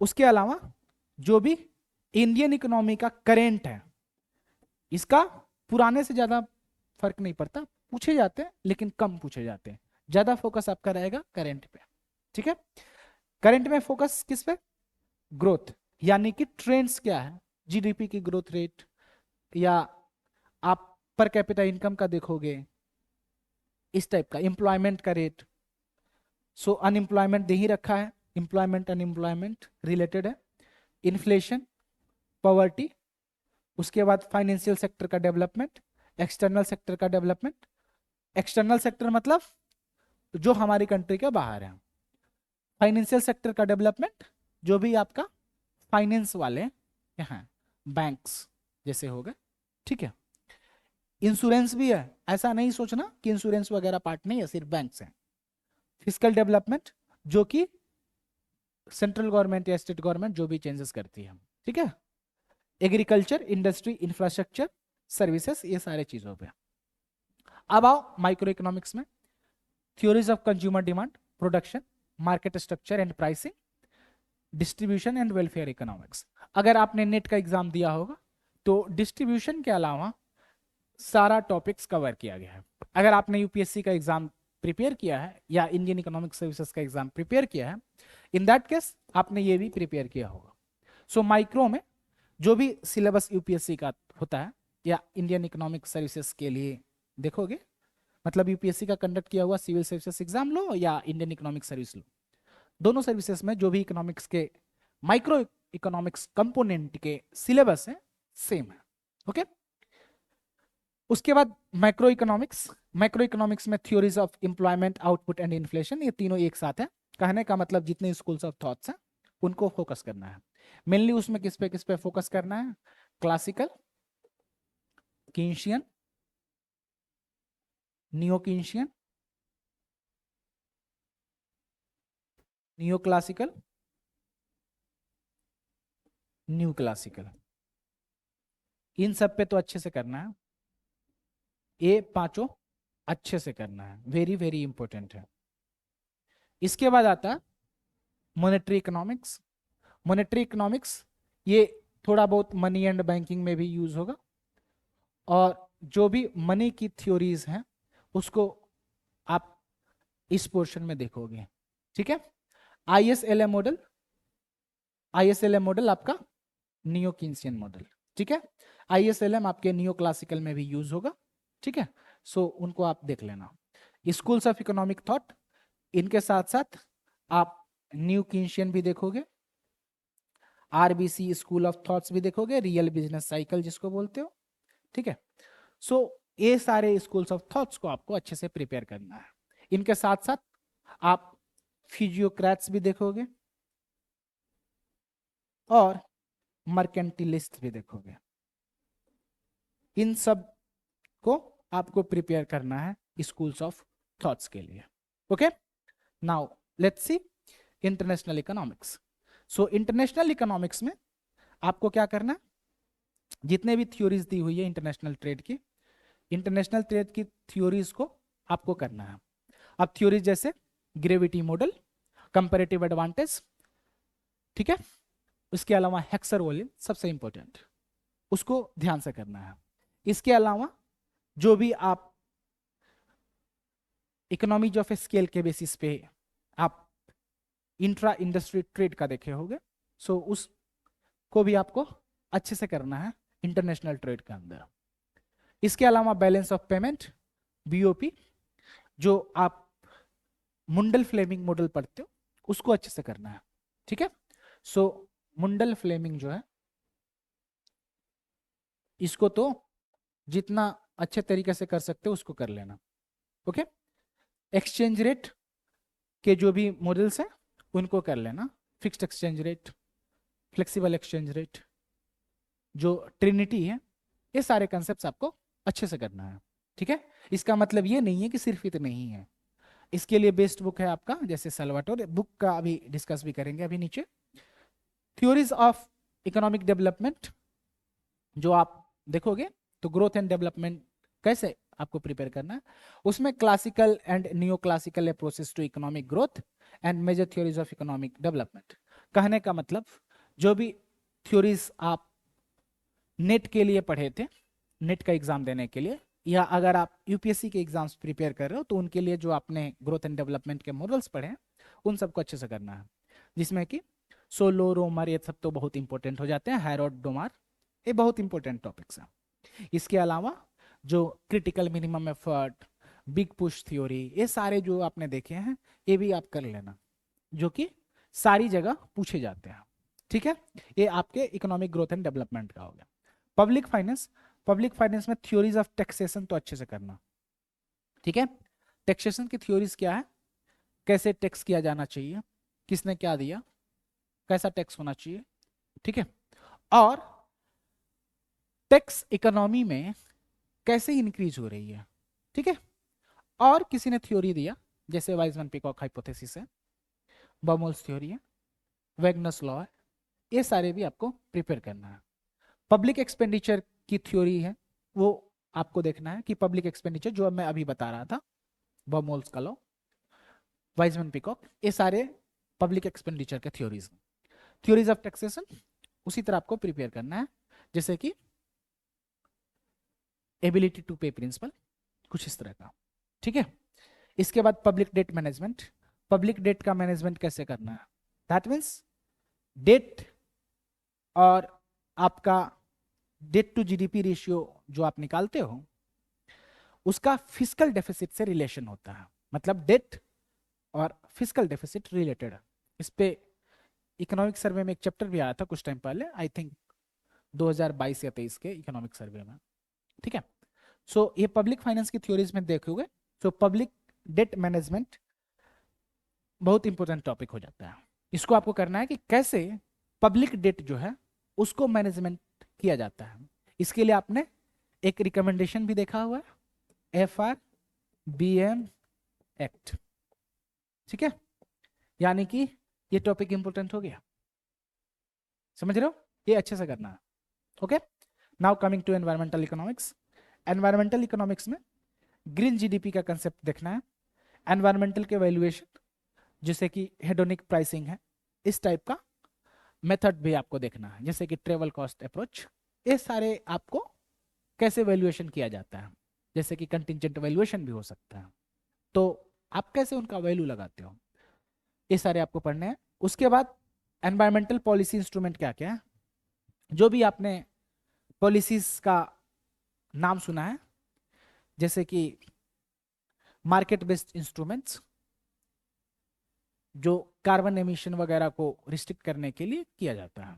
उसके अलावा जो भी इंडियन इकोनॉमी का करेंट है, इसका पुराने से ज्यादा फर्क नहीं पड़ता, पूछे जाते हैं लेकिन कम पूछे जाते हैं, ज्यादा फोकस आपका रहेगा करेंट पे, ठीक है। करंट में फोकस किस पे? ग्रोथ, यानी कि ट्रेंड्स क्या है, जीडीपी की ग्रोथ रेट, या आप पर कैपिटा इनकम का देखोगे, इस टाइप का, एम्प्लॉयमेंट का रेट। सो अनएम्प्लॉयमेंट दे ही रखा है, एम्प्लॉयमेंट अनएम्प्लॉयमेंट रिलेटेड है, इन्फ्लेशन, पॉवर्टी, उसके बाद फाइनेंशियल सेक्टर का डेवलपमेंट, एक्सटर्नल सेक्टर का डेवलपमेंट। एक्सटर्नल सेक्टर मतलब जो हमारी कंट्री के बाहर है, फाइनेंशियल सेक्टर का डेवलपमेंट जो भी आपका फाइनेंस वाले यहाँ बैंक्स जैसे हो गए, ठीक है। इंश्योरेंस भी है, ऐसा नहीं सोचना कि इंश्योरेंस वगैरह पार्ट नहीं है, सिर्फ बैंक्स हैं। फिजिकल डेवलपमेंट जो कि सेंट्रल गवर्नमेंट या स्टेट गवर्नमेंट जो भी चेंजेस करती है, ठीक है। एग्रीकल्चर, इंडस्ट्री, इंफ्रास्ट्रक्चर, सर्विसेज, ये सारे चीजों पे। अब आओ माइक्रो इकोनॉमिक्स में, theories of consumer demand, production, market structure and pricing, distribution and welfare economics. अगर आपने नेट का एग्जाम दिया होगा तो डिस्ट्रीब्यूशन के अलावा सारा टॉपिक्स कवर किया गया है। अगर आपने यूपीएससी का एग्जाम प्रिपेयर किया है या इंडियन इकोनॉमिक सर्विसेज का एग्जाम प्रिपेयर किया है, इन दैट केस आपने ये भी प्रिपेयर किया होगा। सो माइक्रो में जो भी सिलेबस यूपीएससी का होता है या इंडियन इकोनॉमिक सर्विसेज के लिए देखोगे, मतलब यूपीएससी का कंडक्ट किया हुआ सिविल सर्विसेज एग्जाम लो या इंडियन इकोनॉमिक सर्विस लो, दोनों सर्विसेज में जो भी इकोनॉमिक्स के माइक्रो इकोनॉमिक्स कंपोनेंट के सिलेबस है सेम है, ओके। उसके बाद मैक्रो इकोनॉमिक्स, मैक्रो इकोनॉमिक्स में theories of employment, output and inflation, ये तीनों एक साथ है। कहने का मतलब जितने स्कूल्स ऑफ थॉट्स हैं उनको फोकस करना है। मेनली उसमें किस पे फोकस करना है? Classical, Keynesian, neo Keynesian, neo classical, new classical, इन सब पे तो अच्छे से करना है। ये पांचों अच्छे से करना है, वेरी वेरी इंपॉर्टेंट है। इसके बाद आता है मॉनेटरी इकोनॉमिक्स। मॉनेटरी इकोनॉमिक्स ये थोड़ा बहुत मनी एंड बैंकिंग में भी यूज होगा, और जो भी मनी की थ्योरीज हैं उसको आप इस पोर्शन में देखोगे, ठीक है। आईएसएलएम मॉडल, आईएसएलएम मॉडल आपका नियो कीन्सियन मॉडल, ठीक है। आईएसएलएम आपके नियो क्लासिकल में भी यूज होगा, ठीक है। सो उनको आप देख लेना। स्कूल्स ऑफ इकोनॉमिक थॉट, इनके साथ साथ आप न्यू कीन्शियन भी देखोगे, आरबीसी स्कूल ऑफ थॉट्स भी देखोगे, रियल बिजनेस साइकिल जिसको बोलते हो, ठीक है। सो ये सारे स्कूल्स ऑफ थॉट्स को आपको अच्छे से प्रिपेयर करना है। इनके साथ साथ आप फिजियोक्रेट्स भी देखोगे और मर्केंटिलिस्ट भी देखोगे। इन सब को आपको प्रिपेयर करना है स्कूल्स ऑफ थॉट्स के लिए, okay. Now let's see international economics. So international economics में आपको क्या करना है? जितने भी थ्योरीज दी हुई है इंटरनेशनल ट्रेड की, इंटरनेशनल ट्रेड की थ्योरीज को आपको करना है। अब थ्योरीज जैसे ग्रेविटी मॉडल, कंपैरेटिव एडवांटेज, ठीक है। उसके अलावा हेक्सर वॉल्यूम सबसे इंपॉर्टेंट, उसको ध्यान से करना है। इसके अलावा जो भी आप इकोनॉमीज ऑफ स्केल के बेसिस पे आप इंट्रा इंडस्ट्री ट्रेड का देखे होंगे, सो उसको भी आपको अच्छे से करना है इंटरनेशनल ट्रेड के अंदर। इसके अलावा बैलेंस ऑफ पेमेंट, बीओपी, जो आप मुंडल फ्लेमिंग मॉडल पढ़ते हो उसको अच्छे से करना है। ठीक है, सो मुंडल फ्लेमिंग जो है इसको तो जितना अच्छे तरीके से कर सकते हो उसको कर लेना। ओके, एक्सचेंज रेट के जो भी मॉडल्स हैं उनको कर लेना, fixed exchange rate, flexible exchange rate, जो ट्रिनिटी है, ये सारे कंसेप्ट आपको अच्छे से करना है। ठीक है, इसका मतलब ये नहीं है कि सिर्फ इतने ही है, इसके लिए बेस्ट बुक है आपका जैसे सल्वाटोर, बुक का अभी डिस्कस भी करेंगे अभी नीचे। थ्योरीज ऑफ इकोनॉमिक डेवलपमेंट जो आप देखोगे तो ग्रोथ एंड डेवलपमेंट कैसे आपको प्रिपेयर करना है, उसमें classical and neo classical approaches to economic growth and major theories of economic development. कहने का मतलब जो भी थ्योरीज आप नेट के लिए पढ़े थे, नेट का एग्जाम देने के लिए, या अगर आप यूपीएससी के एग्जाम्स प्रिपेयर कर रहे हो तो उनके लिए जो आपने ग्रोथ एंड डेवलपमेंट के मॉडल्स पढ़े हैं उन सबको अच्छे से करना है, जिसमें कि सोलो, रोमर, ये सब तो बहुत इंपॉर्टेंट हो जाते हैं, हैरोड, डोमार, ये बहुत इंपॉर्टेंट टॉपिक्स हैं। इसके अलावा जो critical minimum effort, big push theory, ये सारे जो आपने देखे हैं ये भी आप कर लेना, जो कि सारी जगह पूछे जाते हैं। ठीक है, ये आपके इकोनॉमिक ग्रोथ एंड डेवलपमेंट का हो गया। पब्लिक फाइनेंस, पब्लिक फाइनेंस में थ्योरीज ऑफ टैक्सेशन तो अच्छे से करना। ठीक है, टैक्सेशन की थ्योरीज क्या है, कैसे टैक्स किया जाना चाहिए, किसने क्या दिया, कैसा टैक्स होना चाहिए। ठीक है, और टैक्स इकोनॉमी में कैसे इंक्रीज हो रही है। ठीक है, और किसी ने थ्योरी दिया जैसे वाइजमैन पिकॉक हाइपोथेसिस है, बर्नोल्स थ्योरी है, वेगनस लॉ है, ये सारे भी आपको प्रिपेयर करना है। पब्लिक एक्सपेंडिचर की थ्योरी है, वो आपको देखना है कि पब्लिक एक्सपेंडिचर जो मैं अभी बता रहा था, बर्नोल्स का लॉ, वाइजमैन पिकॉक, ये सारे पब्लिक एक्सपेंडिचर के थ्योरीज। थ्योरीज ऑफ टैक्सेशन उसी तरह आपको प्रिपेयर करना है, जैसे कि एबिलिटी टू पे प्रिंसिपल, कुछ इस तरह का। ठीक है, इसके बाद public debt management, public debt का मैनेजमेंट कैसे करना है, दैट मीन्स डेट और आपका डेट टू जीडीपी रेशियो जो आप निकालते हो उसका फिस्कल डेफिसिट से रिलेशन होता है, मतलब डेट और फिस्कल डेफिसिट रिलेटेड है। इस पे इकोनॉमिक सर्वे में एक चैप्टर भी आया था कुछ टाइम पहले, आई थिंक 2022 या 23 के इकोनॉमिक सर्वे में। ठीक है, सो ये पब्लिक फाइनेंस की थ्योरीज में देखोगे, सो पब्लिक डेट मैनेजमेंट बहुत इंपॉर्टेंट टॉपिक हो जाता है। इसको आपको करना है कि कैसे पब्लिक डेट जो है उसको मैनेजमेंट किया जाता है। इसके लिए आपने एक रिकमेंडेशन भी देखा हुआ है, FRBM एक्ट। ठीक है, यानी कि ये टॉपिक इंपॉर्टेंट हो गया, समझ रहे हो, ये अच्छे से करना है। Okay, now coming to environmental economics. Environmental economics में ग्रीन जीडीपी का कंसेप्ट देखना है, एनवायरमेंटल के वैल्यूएशन जैसे कि हेडोनिक प्राइसिंग है, इस टाइप का मेथड भी आपको देखना है, जैसे कि ट्रेवल कॉस्ट अप्रोच, ये सारे आपको कैसे वैल्यूएशन किया जाता है, जैसे कि कंटिजेंट वैल्यूएशन भी हो सकता है, तो आप कैसे उनका वैल्यू लगाते हो, ये सारे आपको पढ़ने हैं। उसके बाद एनवायरमेंटल पॉलिसी इंस्ट्रूमेंट क्या क्या है, जो भी आपने पॉलिसीज का नाम सुना है, जैसे कि मार्केट बेस्ड इंस्ट्रूमेंट्स जो कार्बन एमिशन वगैरह को रिस्ट्रिक्ट करने के लिए किया जाता है।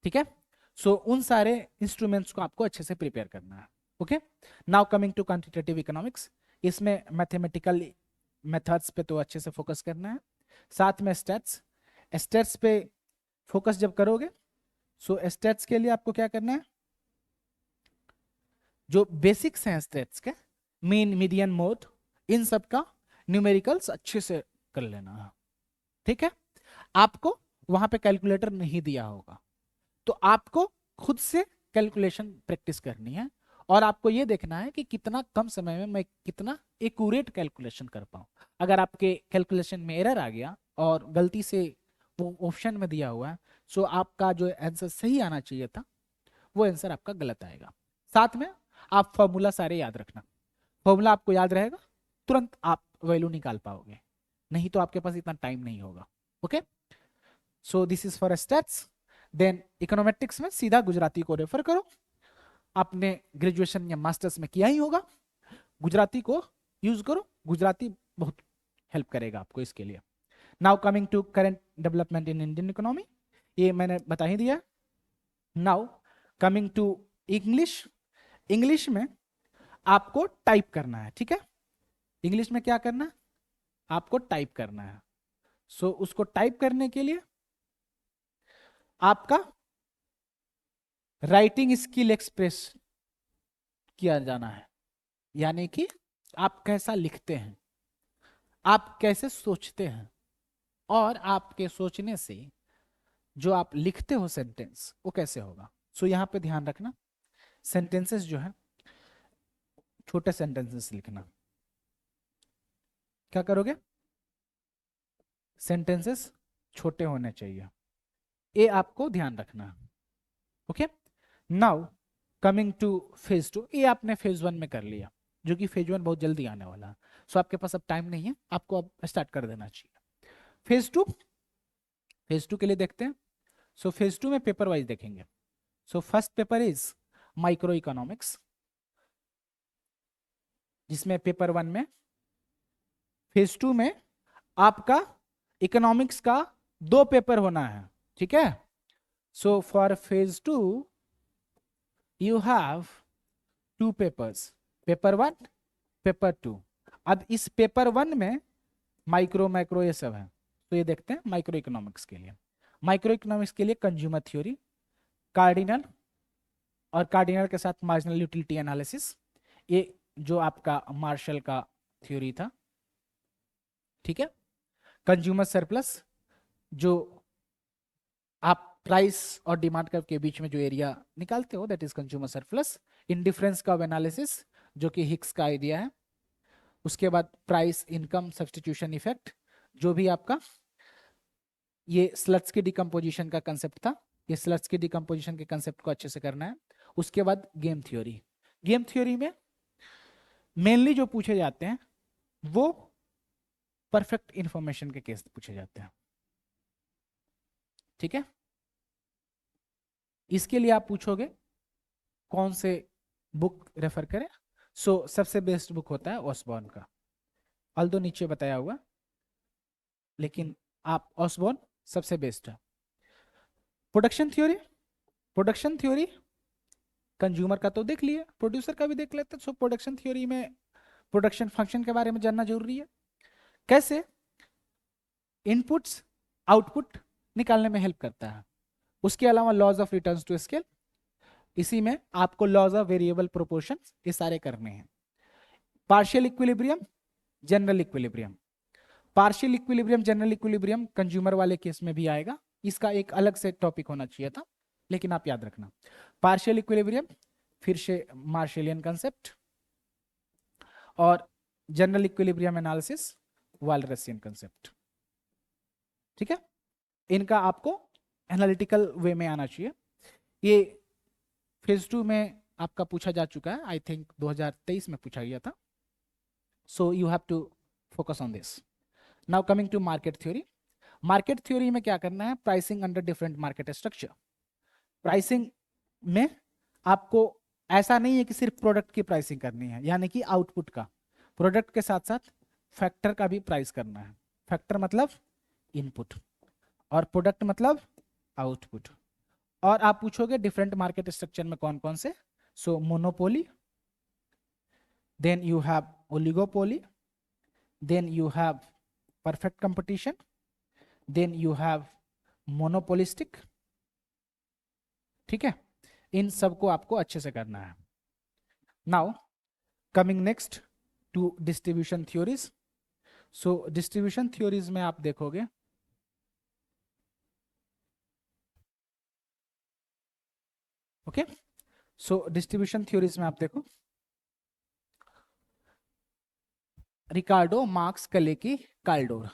ठीक है, सो उन सारे इंस्ट्रूमेंट्स को आपको अच्छे से प्रिपेयर करना है। Okay, now coming to quantitative economics, इसमें मैथमेटिकल मेथड्स पे तो अच्छे से फोकस करना है, साथ में स्टैट्स, स्टैट्स पे फोकस जब करोगे, सो स्टैट्स के लिए आपको क्या करना है, जो बेसिक्स हैं स्टैट्स के, मीन, मीडियन, मोड, इन सब का न्यूमेरिकल्स अच्छे से कर लेना है। ठीक है, आपको वहां पे कैलकुलेटर नहीं दिया होगा, तो आपको खुद से कैलकुलेशन प्रैक्टिस करनी है, और आपको यह देखना है कि कितना कम समय में मैं कितना एक्यूरेट कैलकुलेशन कर पाऊं। अगर आपके कैलकुलेशन में एरर आ गया और गलती से वो ऑप्शन में दिया हुआ है, सो आपका जो आंसर सही आना चाहिए था वो आंसर आपका गलत आएगा। साथ में आप फॉर्मूला सारे याद रखना। फॉर्मूला आपको याद रहेगा, तुरंत आप वैल्यू निकाल पाओगे, नहीं तो आपके पास इतना टाइम नहीं होगा। Okay, so this is for stats. Then econometrics में सीधा गुजराती को रेफर करो, आपने ग्रेजुएशन या मास्टर्स में किया ही होगा, गुजराती को यूज करो, गुजराती बहुत हेल्प करेगा आपको इसके लिए। Now coming to current development in Indian economy, ये मैंने बता ही दिया। Now coming to English, English में आपको टाइप करना है, ठीक है। इंग्लिश में क्या करना है, आपको टाइप करना है। सो उसको टाइप करने के लिए आपका राइटिंग स्किल एक्सप्रेस किया जाना है, यानी कि आप कैसा लिखते हैं, आप कैसे सोचते हैं, और आपके सोचने से जो आप लिखते हो सेंटेंस वो कैसे होगा। सो यहां पे ध्यान रखना, सेंटेंसेस जो है छोटे सेंटेंसेस लिखना। क्या करोगे, सेंटेंसेस छोटे होने चाहिए, ये आपको ध्यान रखना है। Okay, now coming two phase 2, ये आपने फेज 1 में कर लिया, जो कि फेज 1 बहुत जल्दी आने वाला है। सो आपके पास अब टाइम नहीं है, आपको अब स्टार्ट कर देना चाहिए। फेज 2, फेज 2 के लिए देखते हैं। सो फेज 2 में पेपर वाइज देखेंगे। So first paper is micro economics, जिसमें पेपर 1 में, फेज 2 में आपका इकोनॉमिक्स का 2 पेपर होना है, ठीक है। So for phase 2 you have 2 papers, paper 1, paper 2। अब इस पेपर 1 में माइक्रो मैक्रो ये सब है, तो ये देखते हैं माइक्रो इकोनॉमिक्स के लिए। माइक्रो इकोनॉमिक्स के लिए कंज्यूमर थ्योरी, कार्डिनल, और कार्डिनल के साथ मार्जिनल यूटिलिटी एनालिसिस, ये जो आपका मार्शल का थ्योरी था, ठीक है। कंज्यूमर सरप्लस, जो आप प्राइस और डिमांड के बीच में जो एरिया निकालते हो, that is consumer surplus. Indifference curve analysis, जो कि हिक्स का आइडिया है। उसके बाद प्राइस इनकम सब्स्टिट्यूशन इफेक्ट, जो भी आपका ये स्लट्स की डिकम्पोजिशन का कंसेप्ट था, ये स्लट्स की डिकम्पोजिशन के कंसेप्ट को अच्छे से करना है। उसके बाद गेम थ्योरी, गेम थ्योरी में मेनली जो पूछे जाते हैं वो परफेक्ट इंफॉर्मेशन के केस पूछे जाते हैं, ठीक है। इसके लिए आप पूछोगे कौन से बुक रेफर करें। सो सबसे बेस्ट बुक होता है ऑसबॉर्न का, अल्दो नीचे बताया हुआ, लेकिन आप ऑसबॉर्न सबसे बेस्ट है। Production theory, production theory consumer का तो देख लिया, प्रोड्यूसर का भी देख लेते हैं। सो प्रोडक्शन थ्योरी में प्रोडक्शन फंक्शन के बारे में जानना जरूरी है, कैसे इनपुट्स आउटपुट निकालने में हेल्प करता है। उसके अलावा laws of returns to scale, इसी में आपको लॉज ऑफ वेरिएबल प्रोपोर्शन ये सारे करने हैं। Partial equilibrium, general equilibrium, partial equilibrium general equilibrium consumer वाले केस में भी आएगा, इसका एक अलग से टॉपिक होना चाहिए था, लेकिन आप याद रखना पार्शियल इक्विलिब्रियम, फिर से मार्शलियन कंसेप्ट, और जनरल इक्विलिब्रियम एनालिसिस वालरसियन कंसेप्ट, ठीक है। इनका आपको एनालिटिकल वे में आना चाहिए। ये फेज 2 में आपका पूछा जा चुका है, आई थिंक 2023 में पूछा गया था। So you have to focus on this. Now coming to market theory, market theory में क्या करना है, pricing under different market structure. Pricing में आपको ऐसा नहीं है कि सिर्फ प्रोडक्ट की प्राइसिंग करनी है, यानी कि आउटपुट का, प्रोडक्ट के साथ साथ फैक्टर का भी प्राइस करना है। फैक्टर मतलब इनपुट, और प्रोडक्ट मतलब आउटपुट। और आप पूछोगे डिफरेंट मार्केट स्ट्रक्चर में कौन कौन से, so monopoly, then you have oligopoly, then you have perfect competition, then you have monopolistic, ठीक है। इन सबको आपको अच्छे से करना है। Now coming next to distribution theories. So distribution theories में आप देखोगे ओके, सो डिस्ट्रीब्यूशन थ्योरीज में आप देखो रिकार्डो, मार्क्स, कलेकी, काल्डोर,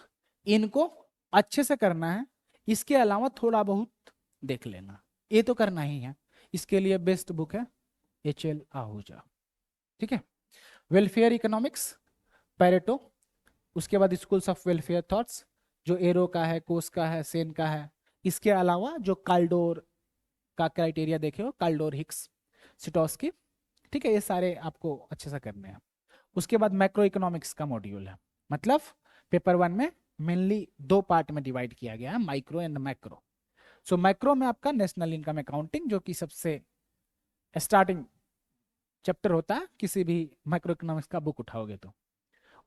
इनको अच्छे से करना है। इसके अलावा थोड़ा बहुत देख लेना, ये तो करना ही है। इसके लिए बेस्ट बुक है HL आहूजा, ठीक है। वेलफेयर इकोनॉमिक्स, पैरेटो, उसके बाद स्कूल्स ऑफ वेलफेयर थॉट्स, जो एरो का है, कोस का है, सेन का है। इसके अलावा जो काल्डोर का क्राइटेरिया देखे हो, काल्डोर, हिक्स, सिटोस्की, ठीक है, ये सारे आपको अच्छे से करने हैं। उसके बाद मैक्रो इकोनॉमिक्स का मॉड्यूल है, मतलब पेपर वन में मेनली दो पार्ट में डिवाइड किया गया है, micro and macro. So macro में आपका नेशनल इनकम अकाउंटिंग, जो कि सबसे स्टार्टिंग चैप्टर होता है किसी भी मैक्रो इकोनॉमिक्स का बुक उठाओगे तो।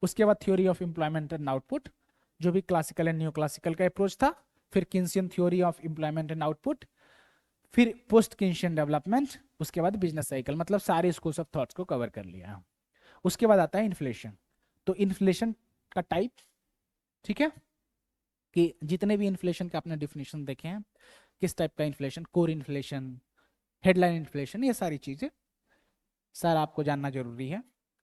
उसके बाद theory of employment and output, जो भी क्लासिकल एंड न्यू क्लासिकल का अप्रोच था। फिर Keynesian theory of employment and output, फिर पोस्ट किन्सियन डेवलपमेंट, उसके बाद बिजनेस साइकिल, मतलब सारे स्कूल्स ऑफ थॉट्स को कवर कर लिया। उसके बाद आता है इन्फ्लेशन। तो इन्फ्लेशन का टाइप, ठीक है, कि जितने भी इन्फ्लेशन के आपने डिफिनेशन देखे हैं, किस टाइप का inflation, core inflation, headline inflation, ये सारी चीजें सर आपको जानना जरूरी है।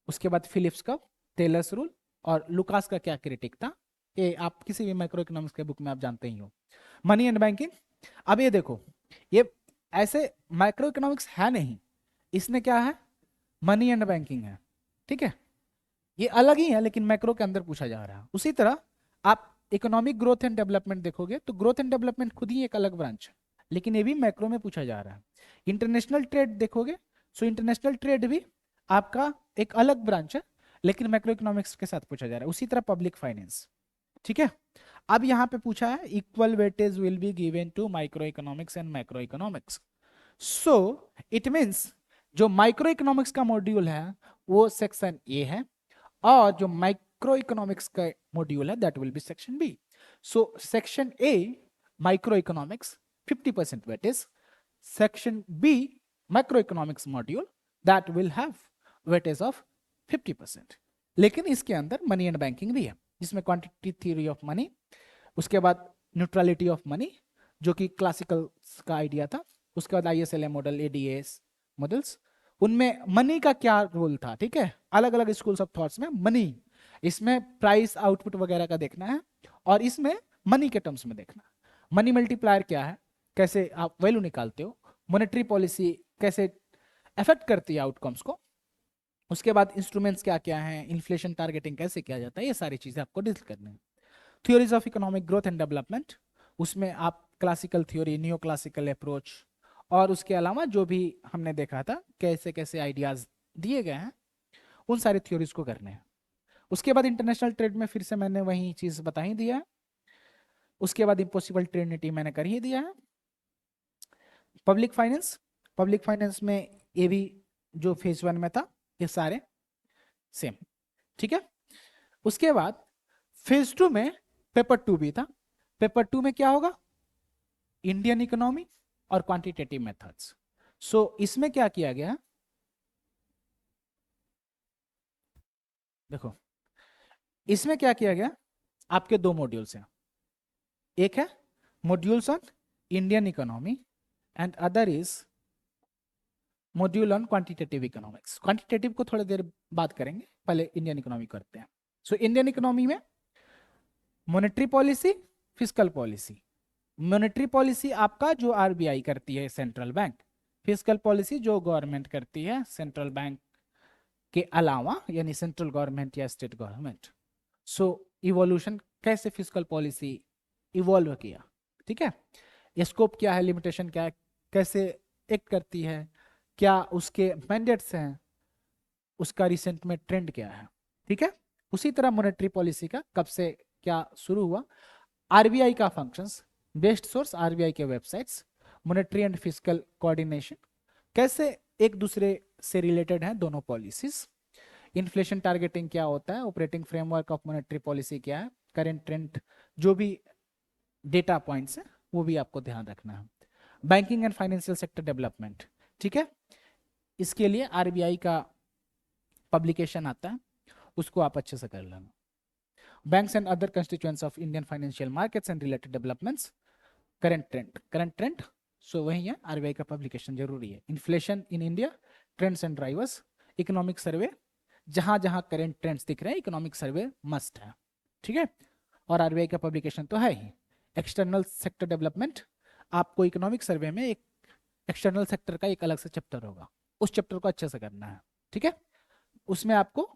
उसके बाद फिलिप्स का टेलर्स रूल और लुकास का क्या क्रिटिक था, ये आप किसी भी मैक्रो इकोनॉमिक्स के बुक में आप जानते ही हो। मनी एंड बैंकिंग, अब ये देखो, ये ऐसे मैक्रो इकोनॉमिक्स है नहीं, इसमें क्या है, मनी एंड बैंकिंग है, ठीक है, ये अलग ही है लेकिन मैक्रो के अंदर पूछा जा रहा है। उसी तरह आप इकोनॉमिक ग्रोथ एंड डेवलपमेंट देखोगे तो ग्रोथ एंड डेवलपमेंट खुद ही एक अलग ब्रांच है, लेकिन ये भी मैक्रो में पूछा जा रहा है। इंटरनेशनल ट्रेड देखोगे, सो इंटरनेशनल ट्रेड भी आपका एक अलग ब्रांच है, लेकिन मैक्रो इकोनॉमिक्स के साथ पूछा जा रहा है। उसी तरह पब्लिक फाइनेंस, ठीक है। अब यहां पे पूछा है equal weightage will be given to micro economics and macro economics. So it means जो माइक्रो इकोनॉमिक्स का मॉड्यूल है वो सेक्शन ए है, और जो माइक्रो इकोनॉमिक्स का मॉड्यूल है that will be section B. So section A micro economics 50% weightage, section B macro economics module that will have weightage of 50%। लेकिन इसके अंदर मनी एंड बैंकिंग भी है, जिसमें क्वांटिटी थ्योरी ऑफ मनी, उसके बाद न्यूट्रलिटी ऑफ मनी, जो कि क्लासिकल का आइडिया था, उसके बाद आईएसएलए मॉडल, एडीएस मॉडल्स, उनमें मनी का क्या रोल था, ठीक है, अलग अलग स्कूल्स ऑफ थॉट्स में मनी, इसमें प्राइस आउटपुट वगैरह का देखना है, और इसमें मनी के टर्म्स में देखना। मनी मल्टीप्लायर क्या है, कैसे आप वैल्यू निकालते हो, मॉनेटरी पॉलिसी कैसे अफेक्ट करती है आउटकम्स को, उसके बाद इंस्ट्रूमेंट्स क्या क्या हैं, इन्फ्लेशन टारगेटिंग कैसे किया जाता है, ये सारी चीजें आपको डील करनी है। Theories of economic growth and development, उसमें आप classical theory, neo classical approach, और उसके अलावा जो भी हमने देखा था कैसे कैसे आइडियाज दिए गए हैं, उन सारी थ्योरीज को करने हैं। उसके बाद इंटरनेशनल ट्रेड में फिर से मैंने वही चीज बता ही दिया है। उसके बाद इम्पॉसिबल ट्रिनिटी मैंने कर ही दिया है। पब्लिक फाइनेंस, पब्लिक फाइनेंस में ये भी जो फेज वन में था ये सारे सेम, ठीक है। उसके बाद फेज टू में पेपर टू भी था। पेपर टू में क्या होगा, इंडियन इकोनॉमी और क्वांटिटेटिव मेथड्स। सो इसमें क्या किया गया, देखो इसमें क्या किया गया, आपके दो मॉड्यूल्स हैं, एक है modules on Indian economy and other is module on quantitative economics. Quantitative को थोड़ी देर बात करेंगे, पहले इंडियन इकोनॉमी करते हैं। सो इंडियन इकोनॉमी में monetary policy, fiscal policy. Monetary policy आपका जो आरबीआई करती है, सेंट्रल बैंक। फिस्कल पॉलिसी जो गवर्नमेंट करती है, सेंट्रल बैंक के अलावा, यानी सेंट्रल गवर्नमेंट या स्टेट गवर्नमेंट। सो इवोल्यूशन, कैसे फिस्कल पॉलिसी इवॉल्व किया, ठीक है, स्कोप क्या है, लिमिटेशन क्या है, कैसे एक्ट करती है, क्या उसके मैंडेट्स हैं, उसका रिसेंट में ट्रेंड क्या है, ठीक है। उसी तरह मॉनेटरी पॉलिसी का कब से क्या शुरू हुआ, आरबीआई का फंक्शंस, बेस्ट सोर्स आरबीआई के websites, monetary and fiscal coordination, कैसे एक दूसरे से रिलेटेड हैं दोनों पॉलिसीज, इन्फ्लेशन टारगेटिंग क्या होता है, operating framework of monetary policy क्या है, करेंट ट्रेंड, जो भी डेटा पॉइंट्स है वो भी आपको ध्यान रखना है। Banking and financial sector development, ठीक है, इसके लिए आरबीआई का पब्लिकेशन आता है, उसको आप अच्छे से कर लेना। Banks and other constituents of Indian financial markets and related developments, current trend, so वही है, आरबीआई का पब्लिकेशन जरूरी है। Inflation in India, trends and drivers, economic survey, जहां जहां करंट ट्रेंड्स दिख रहे हैं इकोनॉमिक सर्वे मस्ट है, ठीक है, और आरबीआई का पब्लिकेशन तो है ही। एक्सटर्नल सेक्टर डेवलपमेंट, आपको इकोनॉमिक सर्वे में एक एक्सटर्नल सेक्टर का एक अलग से चैप्टर होगा, उस चैप्टर को अच्छे से करना है, ठीक है। उसमें आपको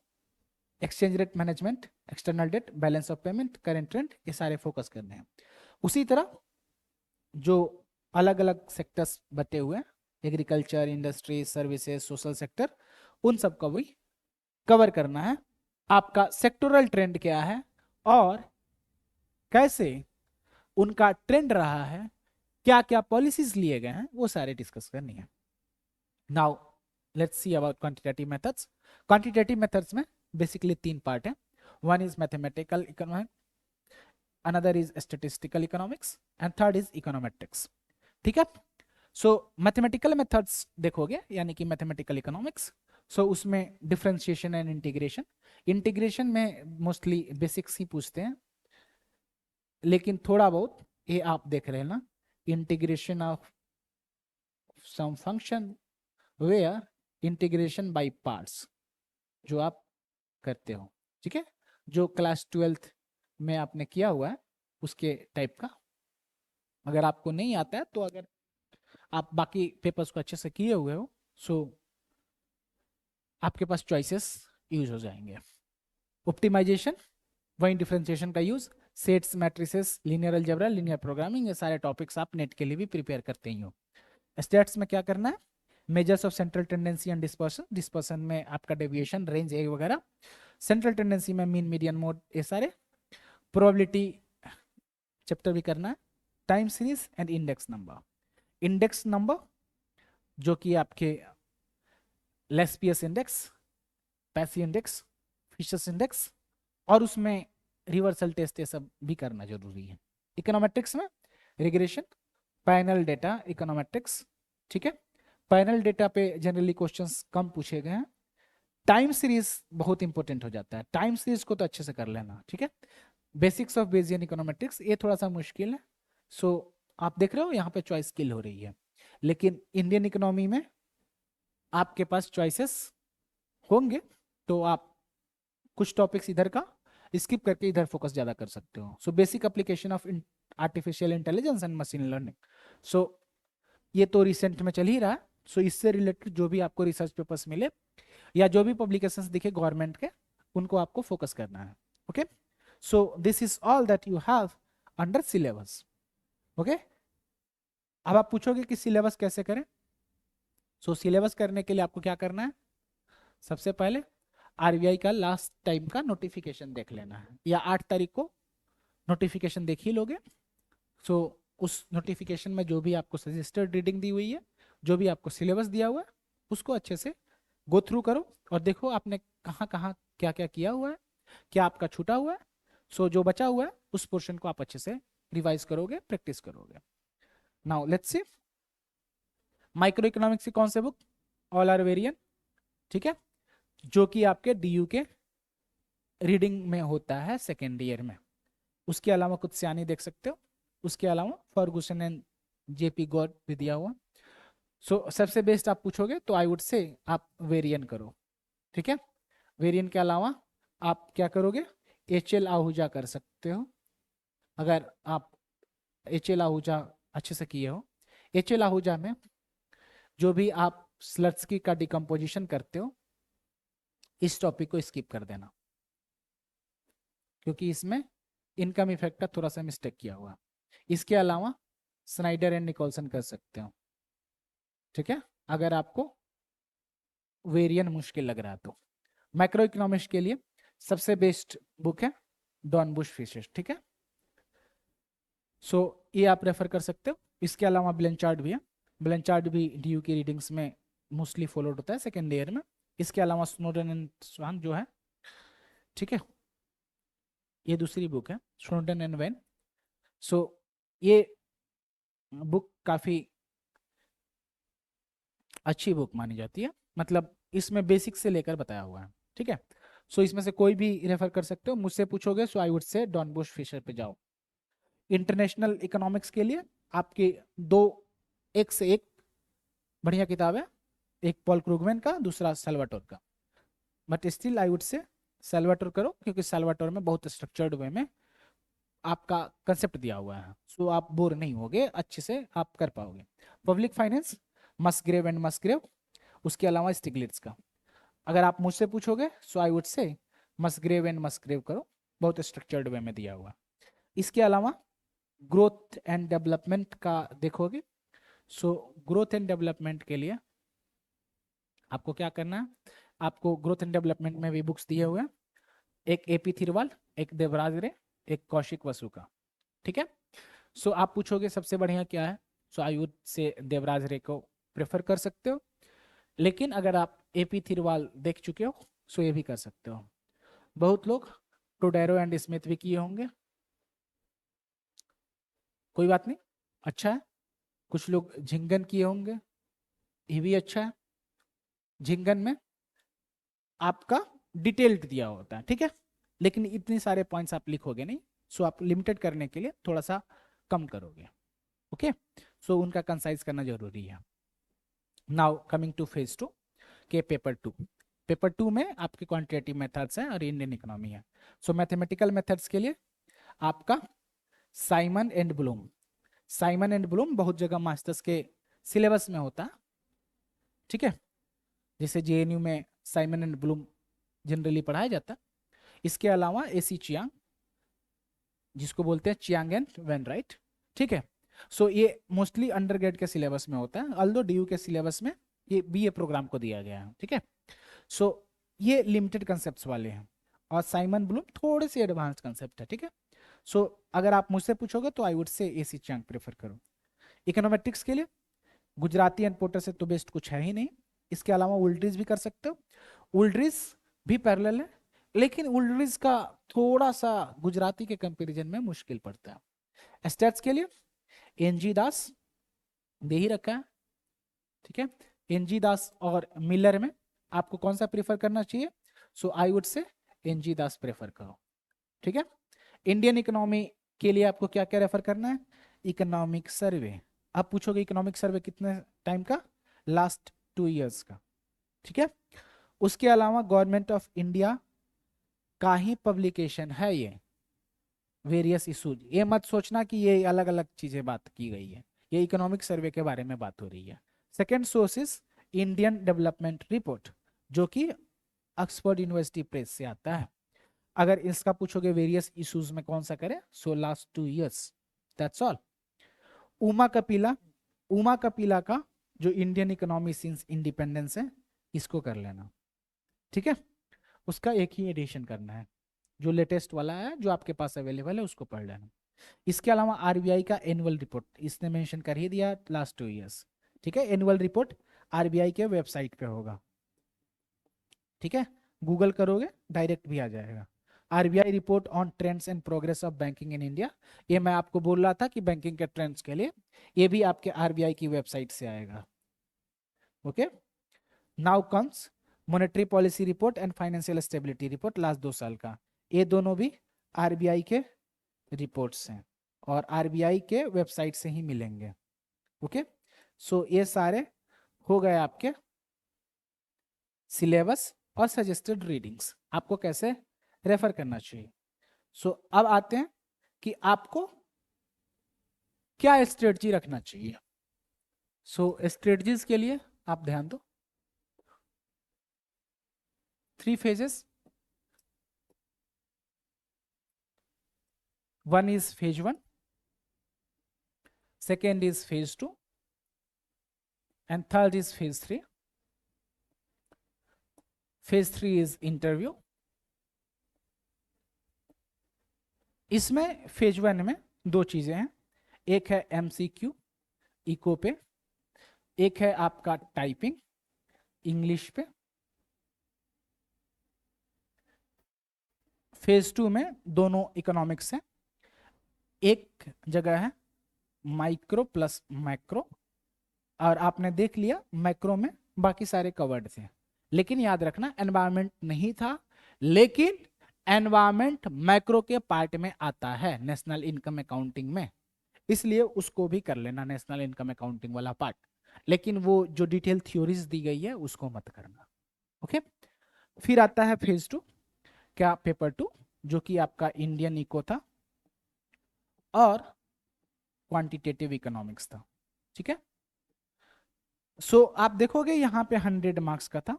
exchange rate management, external debt, balance of payment, current trend, ये सारे फोकस करने हैं। उसी तरह जो अलग अलग सेक्टर्स बटे हुए हैं, agriculture, industry, services, social sector, उन सब का भी कवर करना है। आपका सेक्टोरल ट्रेंड क्या है और कैसे उनका ट्रेंड रहा है, क्या क्या पॉलिसीज लिए गए हैं, वो सारे डिस्कस करनी है। Now let's see about quantitative methods. Quantitative methods में बेसिकली 3 पार्ट है। One is mathematical economics, another is statistical economics and third is econometrics. ठीक है। सो मैथमेटिकल मेथड्स देखोगे यानी कि मैथमेटिकल इकोनॉमिक्स, सो उसमें डिफरेंशिएशन एंड इंटीग्रेशन। इंटीग्रेशन में मोस्टली बेसिक्स ही पूछते हैं, लेकिन थोड़ा बहुत ये आप देख रहे हैं ना, integration of some function where integration by parts, जो आप करते हो। ठीक है, जो क्लास 12th में आपने किया हुआ है उसके टाइप का। अगर आपको नहीं आता है तो अगर आप बाकी पेपर्स को अच्छे से किए हुए हो, सो आपके पास चॉइसेस यूज हो जाएंगे। ऑप्टिमाइजेशन, वही डिफरेंशिएशन का use, sets, matrices, linear algebra, linear programming, ये सारे टॉपिक्स आप नेट के लिए भी प्रिपेयर करते ही हो। स्टैट्स में क्या करना है, measures of central tendency and dispersion, dispersion में आपका डेविएशन, रेंज ए वगैरह, सेंट्रल टेंडेंसी में मीन, मीडियन, मोड, ये सारे। प्रोबेबिलिटी चैप्टर भी करना है। Time series and index number. Index number जो कि आपके लेस्पियस इंडेक्स, पैसी इंडेक्स, फिशर्स इंडेक्स, और उसमें रिवर्सल टेस्ट, ये सब भी करना जरूरी है। इकोनोमेट्रिक्स में रिग्रेशन, पैनल डेटा, इकोनोमेट्रिक्स। ठीक है, पैनल डेटा पे जनरली क्वेश्चंस कम पूछे गए हैं। टाइम सीरीज बहुत इंपॉर्टेंट हो जाता है, टाइम सीरीज को तो अच्छे से कर लेना। ठीक है, बेसिक्स ऑफ बेसियन इकोनोमेट्रिक्स ये थोड़ा सा मुश्किल है, सो आप देख रहे हो यहाँ पे चॉइस किल हो रही है। लेकिन इंडियन इकोनॉमी में आपके पास चॉइसेस होंगे, तो आप कुछ टॉपिक्स इधर का स्किप करके इधर फोकस ज्यादा कर सकते हो। So basic application of artificial intelligence and machine learning, so ये तो रिसेंट में चल ही रहा है। सो इससे रिलेटेड जो भी आपको रिसर्च पेपर्स मिले या जो भी पब्लिकेशंस दिखे गवर्नमेंट के, उनको आपको फोकस करना है। Okay, so this is all that you have under syllabus. Okay, अब आप पूछोगे कि सिलेबस कैसे करें। सो सिलेबस करने के लिए आपको क्या करना है, सबसे पहले आरबीआई का लास्ट टाइम का नोटिफिकेशन देख लेना है, या 8 तारीख को नोटिफिकेशन देख ही लोगे। सो उस नोटिफिकेशन में जो भी आपको सजेस्टेड रीडिंग दी हुई है, जो भी आपको सिलेबस दिया हुआ है, उसको अच्छे से गो थ्रू करो और देखो आपने कहाँ कहाँ क्या क्या किया हुआ है, क्या आपका छूटा हुआ है। सो जो बचा हुआ है उस पोर्शन को आप अच्छे से रिवाइज करोगे, प्रैक्टिस करोगे। Now let's see micro economics की कौन से बुक, ऑल आर वेरिएंट। ठीक है, जो कि आपके डीयू के रीडिंग में होता है सेकेंड ईयर में। उसके अलावा कुछ सियानी देख सकते हो, उसके अलावा फर्गुसन एंड जेपी गॉड भी दिया हुआ। सो सबसे बेस्ट आप पूछोगे तो आई वुड से आप वेरियन करो। ठीक है, वेरियन के अलावा आप क्या करोगे, एच एल आहूजा कर सकते हो, अगर आप एच एल आहूजा अच्छे से किए हो। एच एल आहूजा में जो भी आप स्लट्सकी का डिकम्पोजिशन करते हो, इस टॉपिक को स्किप कर देना, क्योंकि इसमें इनकम इफेक्ट का थोड़ा सा मिस्टेक किया हुआ। इसके अलावा स्नाइडर एंड निकोलसन कर सकते हो। ठीक है, अगर आपको वेरियन मुश्किल लग रहा है तो। मैक्रो इकोनॉमिक्स के लिए सबसे बेस्ट बुक है डॉन बुश फिशर। ठीक है, सो ये आप रेफर कर सकते हो। इसके अलावा ब्लेंचार्ड भी है, ब्लेंचार्ड भी डीयू की रीडिंग्स में मोस्टली फॉलोड होता है सेकेंड ईयर में। इसके अलावा स्नोडन एंड स्वान जो है, ठीक है, ये दूसरी बुक है स्नोडन एंड वैन। सो ये बुक काफी अच्छी बुक मानी जाती है, मतलब इसमें बेसिक से लेकर बताया हुआ है। ठीक है, सो इसमें से कोई भी रेफर कर सकते हो। मुझसे पूछोगे so I would say Dornbusch Fischer पे जाओ। इंटरनेशनल इकोनॉमिक्स के लिए आपके दो एक से एक बढ़िया किताब है, एक पॉल क्रूगमैन का, दूसरा सैल्वाटोर का। बट स्टिल आई वुड से सैल्वाटोर करो, क्योंकि सैल्वाटोर में बहुत स्ट्रक्चर्ड वे में आपका कंसेप्ट दिया हुआ है, सो आप बोर नहीं होगे, अच्छे से आप कर पाओगे। पब्लिक फाइनेंस, मस्ग्रेव एंड मस्ग्रेव, उसके अलावा स्टिग्लिट्स का। अगर आप मुझसे पूछोगे सो आई वुड से मस्ग्रेव एंड मस्ग्रेव करो, बहुत स्ट्रक्चर्ड वे में दिया हुआ। इसके अलावा ग्रोथ एंड डेवलपमेंट का देखोगे, सो ग्रोथ एंड डेवलपमेंट के लिए आपको क्या करना है, आपको ग्रोथ एंड डेवलपमेंट में भी बुक्स दिए हुए हैं, एक एपी थिरवाल, एक देवराज रे, एक कौशिक वसु का, ठीक है। सो आप पूछोगे सबसे बढ़िया क्या है, सो आई वुड से देवराज रे को प्रेफर कर सकते हो, लेकिन अगर आप एपी थिरवाल देख चुके हो सो ये भी कर सकते हो। बहुत लोग टोडेरो एंड स्मिथ भी किए होंगे, कोई बात नहीं, अच्छा है। कुछ लोग झिंगन किए होंगे, ये भी अच्छा है। झिंगन में आपका डिटेल्ड दिया होता है, ठीक है, लेकिन इतने सारे पॉइंट्स आप लिखोगे नहीं, सो आप लिमिटेड करने के लिए थोड़ा सा कम करोगे, ओके। सो उनका कंसाइज करना जरूरी है। नाउ कमिंग टू फेज 2 के पेपर 2। पेपर 2 में आपके क्वांटिटेटिव मेथड्स हैं और इंडियन इकोनॉमी है। सो मैथमेटिकल मेथड्स के लिए आपका Simon and Bloom, Simon and Bloom बहुत जगह मास्टर्स के सिलेबस में होता है, ठीक है, जैसे जेएनयू में साइमन एंड ब्लूम जनरली पढ़ाया जाता है। इसके अलावा एसी चियांग, जिसको बोलते हैं चियांग एंड वेन राइट, ठीक है। सो ये मोस्टली अंडरग्रेड के सिलेबस में होता है, अल्दो डीयू के सिलेबस में ये बीए प्रोग्राम को दिया गया है, ठीक है। सो ये लिमिटेड कंसेप्ट वाले हैं और साइमन ब्लूम थोड़े से एडवांस कंसेप्ट है, ठीक है। सो अगर आप मुझसे पूछोगे तो आई वुड से एसी चियांग प्रेफर करो। इकोनोमेट्रिक्स के लिए गुजराती एंड पोर्टर से तो बेस्ट कुछ है ही नहीं, इसके अलावा उल्ड्रीज भी कर सकते हो, उल्ड्रीज भी पैरेलल है, लेकिन उल्ड्रीज का थोड़ा सा गुजराती के कंपैरिजन में मुश्किल पड़ता है। स्टैट्स के लिए एनजी दास दे ही रखा है, ठीक है। एनजी दास और मिलर में आपको कौन सा प्रेफर करना चाहिए, so I would say NG Das prefer करो, ठीक है। इंडियन इकोनॉमी के लिए आपको क्या क्या रेफर करना है, इकोनॉमिक सर्वे। आप पूछोगे इकोनॉमिक सर्वे कितने टाइम का, लास्ट 2 इयर्स का, ठीक है। उसके अलावा गवर्नमेंट ऑफ इंडिया का ही पब्लिकेशन है ये वेरियस इशूज, ये मत सोचना कि ये अलग अलग चीजें बात की गई है, ये इकोनॉमिक सर्वे के बारे में बात हो रही है। Second source is Indian development report, जो कि ऑक्सफोर्ड यूनिवर्सिटी प्रेस से आता है। अगर इसका पूछोगे वेरियस इश्यूज में कौन सा करें, so last 2 years, that's all. Uma Kapila, Uma Kapila का जो इंडियन इकोनॉमी सिंस इंडिपेंडेंस है, इसको कर लेना, ठीक है। उसका एक ही एडिशन करना है, जो लेटेस्ट वाला है जो आपके पास अवेलेबल है उसको पढ़ लेना। इसके अलावा आरबीआई का एनुअल रिपोर्ट इसने मेंशन कर ही दिया लास्ट 2 इयर्स, ठीक है। एनुअल रिपोर्ट आरबीआई के वेबसाइट पे होगा, ठीक है, गूगल करोगे डायरेक्ट भी आ जाएगा। RBI report on trends and progress of banking in India, ये मैं आपको बोल रहा था कि बैंकिंग के ट्रेंड्स के लिए ये भी आपके आरबीआई की वेबसाइट से आएगा, okay. Now comes monetary policy report and financial stability report last 2 साल का, ये दोनों भी आरबीआई के रिपोर्ट्स हैं और आरबीआई के वेबसाइट से ही मिलेंगे, ओके। सो ये सारे हो गए आपके सिलेबस और सजेस्टेड रीडिंग्स, आपको कैसे रेफर करना चाहिए। सो अब आते हैं कि आपको क्या स्ट्रेटजी रखना चाहिए। सो स्ट्रेटजीज के लिए आप ध्यान दो, 3 phases, 1 is phase 1, second is phase 2 and third is phase 3. phase 3 is interview। इसमें फेज 1 में 2 चीजें हैं, एक है एमसीक्यू इको पे, एक है आपका टाइपिंग इंग्लिश पे। फेज 2 में दोनों इकोनॉमिक्स हैं, एक जगह है माइक्रो प्लस मैक्रो, और आपने देख लिया मैक्रो में बाकी सारे कवर्ड थे, लेकिन याद रखना एनवायरमेंट नहीं था, लेकिन एनवायरमेंट मैक्रो के पार्ट में आता है नेशनल इनकम अकाउंटिंग में, इसलिए उसको भी कर लेना नेशनल इनकम अकाउंटिंग वाला पार्ट, लेकिन वो जो डिटेल थ्योरीज दी गई है उसको मत करना, ओके। फिर आता है फेज 2, क्या पेपर 2 जो कि आपका इंडियन इको था और क्वांटिटेटिव इकोनॉमिक्स था, ठीक है। सो आप देखोगे यहाँ पे 100 मार्क्स का था,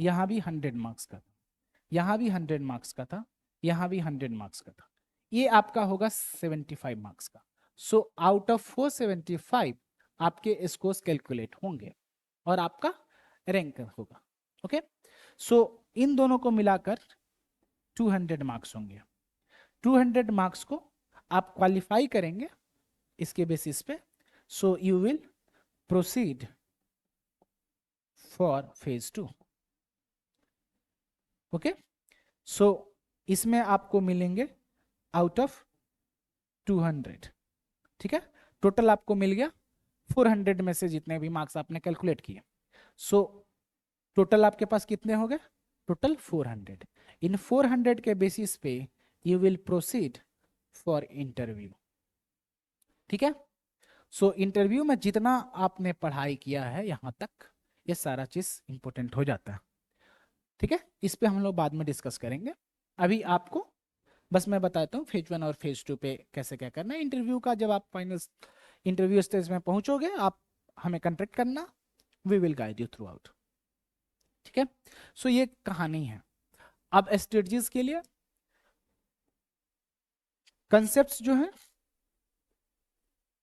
यहाँ भी 100 मार्क्स का था, यहाँ भी 100 मार्क्स का था, यहाँ भी 100 मार्क्स का था, ये आपका होगा 75 मार्क्स का। सो आउट ऑफ 475 आपके स्कोर्स कैलकुलेट होंगे और आपका रैंक होगा। ओके, सो इन दोनों को मिलाकर 200 मार्क्स होंगे। 200 मार्क्स को आप क्वालिफाई करेंगे इसके बेसिस पे, so you will proceed for phase 2। Okay, so इसमें आपको मिलेंगे आउट ऑफ 200, ठीक है, टोटल आपको मिल गया 400 में से जितने भी मार्क्स आपने कैलकुलेट किए। सो टोटल आपके पास कितने हो गए, टोटल 400। इन 400 के बेसिस पे you will proceed for interview, ठीक है। सो इंटरव्यू में जितना आपने पढ़ाई किया है यहां तक, ये सारा चीज इंपॉर्टेंट हो जाता है, ठीक है। इस पे हम लोग बाद में डिस्कस करेंगे। अभी आपको बस मैं बताता हूँ फेज 1 और फेज 2 पे कैसे क्या करना है। इंटरव्यू का जब आप फाइनल इंटरव्यू स्टेज में पहुंचोगे, आप हमें कंटेक्ट करना, we will guide you throughout, ठीक है। सो ये कहानी है। अब स्ट्रेटजीज के लिए कंसेप्ट्स जो हैं,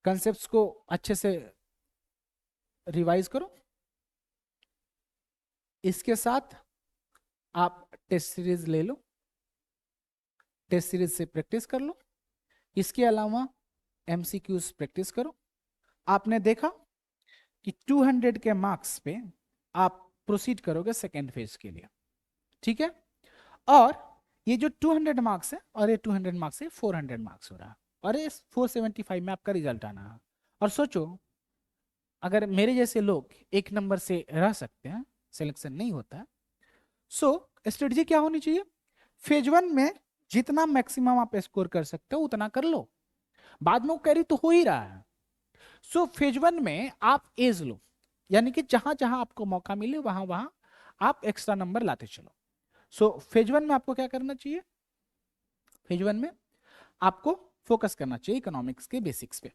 कंसेप्ट्स को अच्छे से रिवाइज करो। इसके साथ आप टेस्ट सीरीज ले लो, टेस्ट सीरीज से प्रैक्टिस कर लो। इसके अलावा एमसीक्यूज प्रैक्टिस करो। आपने देखा कि 200 के मार्क्स पे आप प्रोसीड करोगे सेकेंड फेज के लिए, ठीक है। और ये जो 200 मार्क्स है और ये 200 मार्क्स है, 400 मार्क्स हो रहा है, और ये 475 में आपका रिजल्ट आना है। और सोचो अगर मेरे जैसे लोग एक नंबर से रह सकते हैं, सिलेक्शन नहीं होता है, सो स्ट्रेटजी क्या होनी चाहिए, फेज 1 में जितना मैक्सिमम आप स्कोर कर सकते हो उतना कर लो, बाद में कैरी तो हो ही रहा है। सो फेज 1 में आप एज लो, यानी कि जहां जहां आपको मौका मिले वहां वहां आप एक्स्ट्रा नंबर लाते चलो। सो फेज 1 में आपको क्या करना चाहिए, फेज 1 में आपको फोकस करना चाहिए इकोनॉमिक्स के बेसिक्स पे।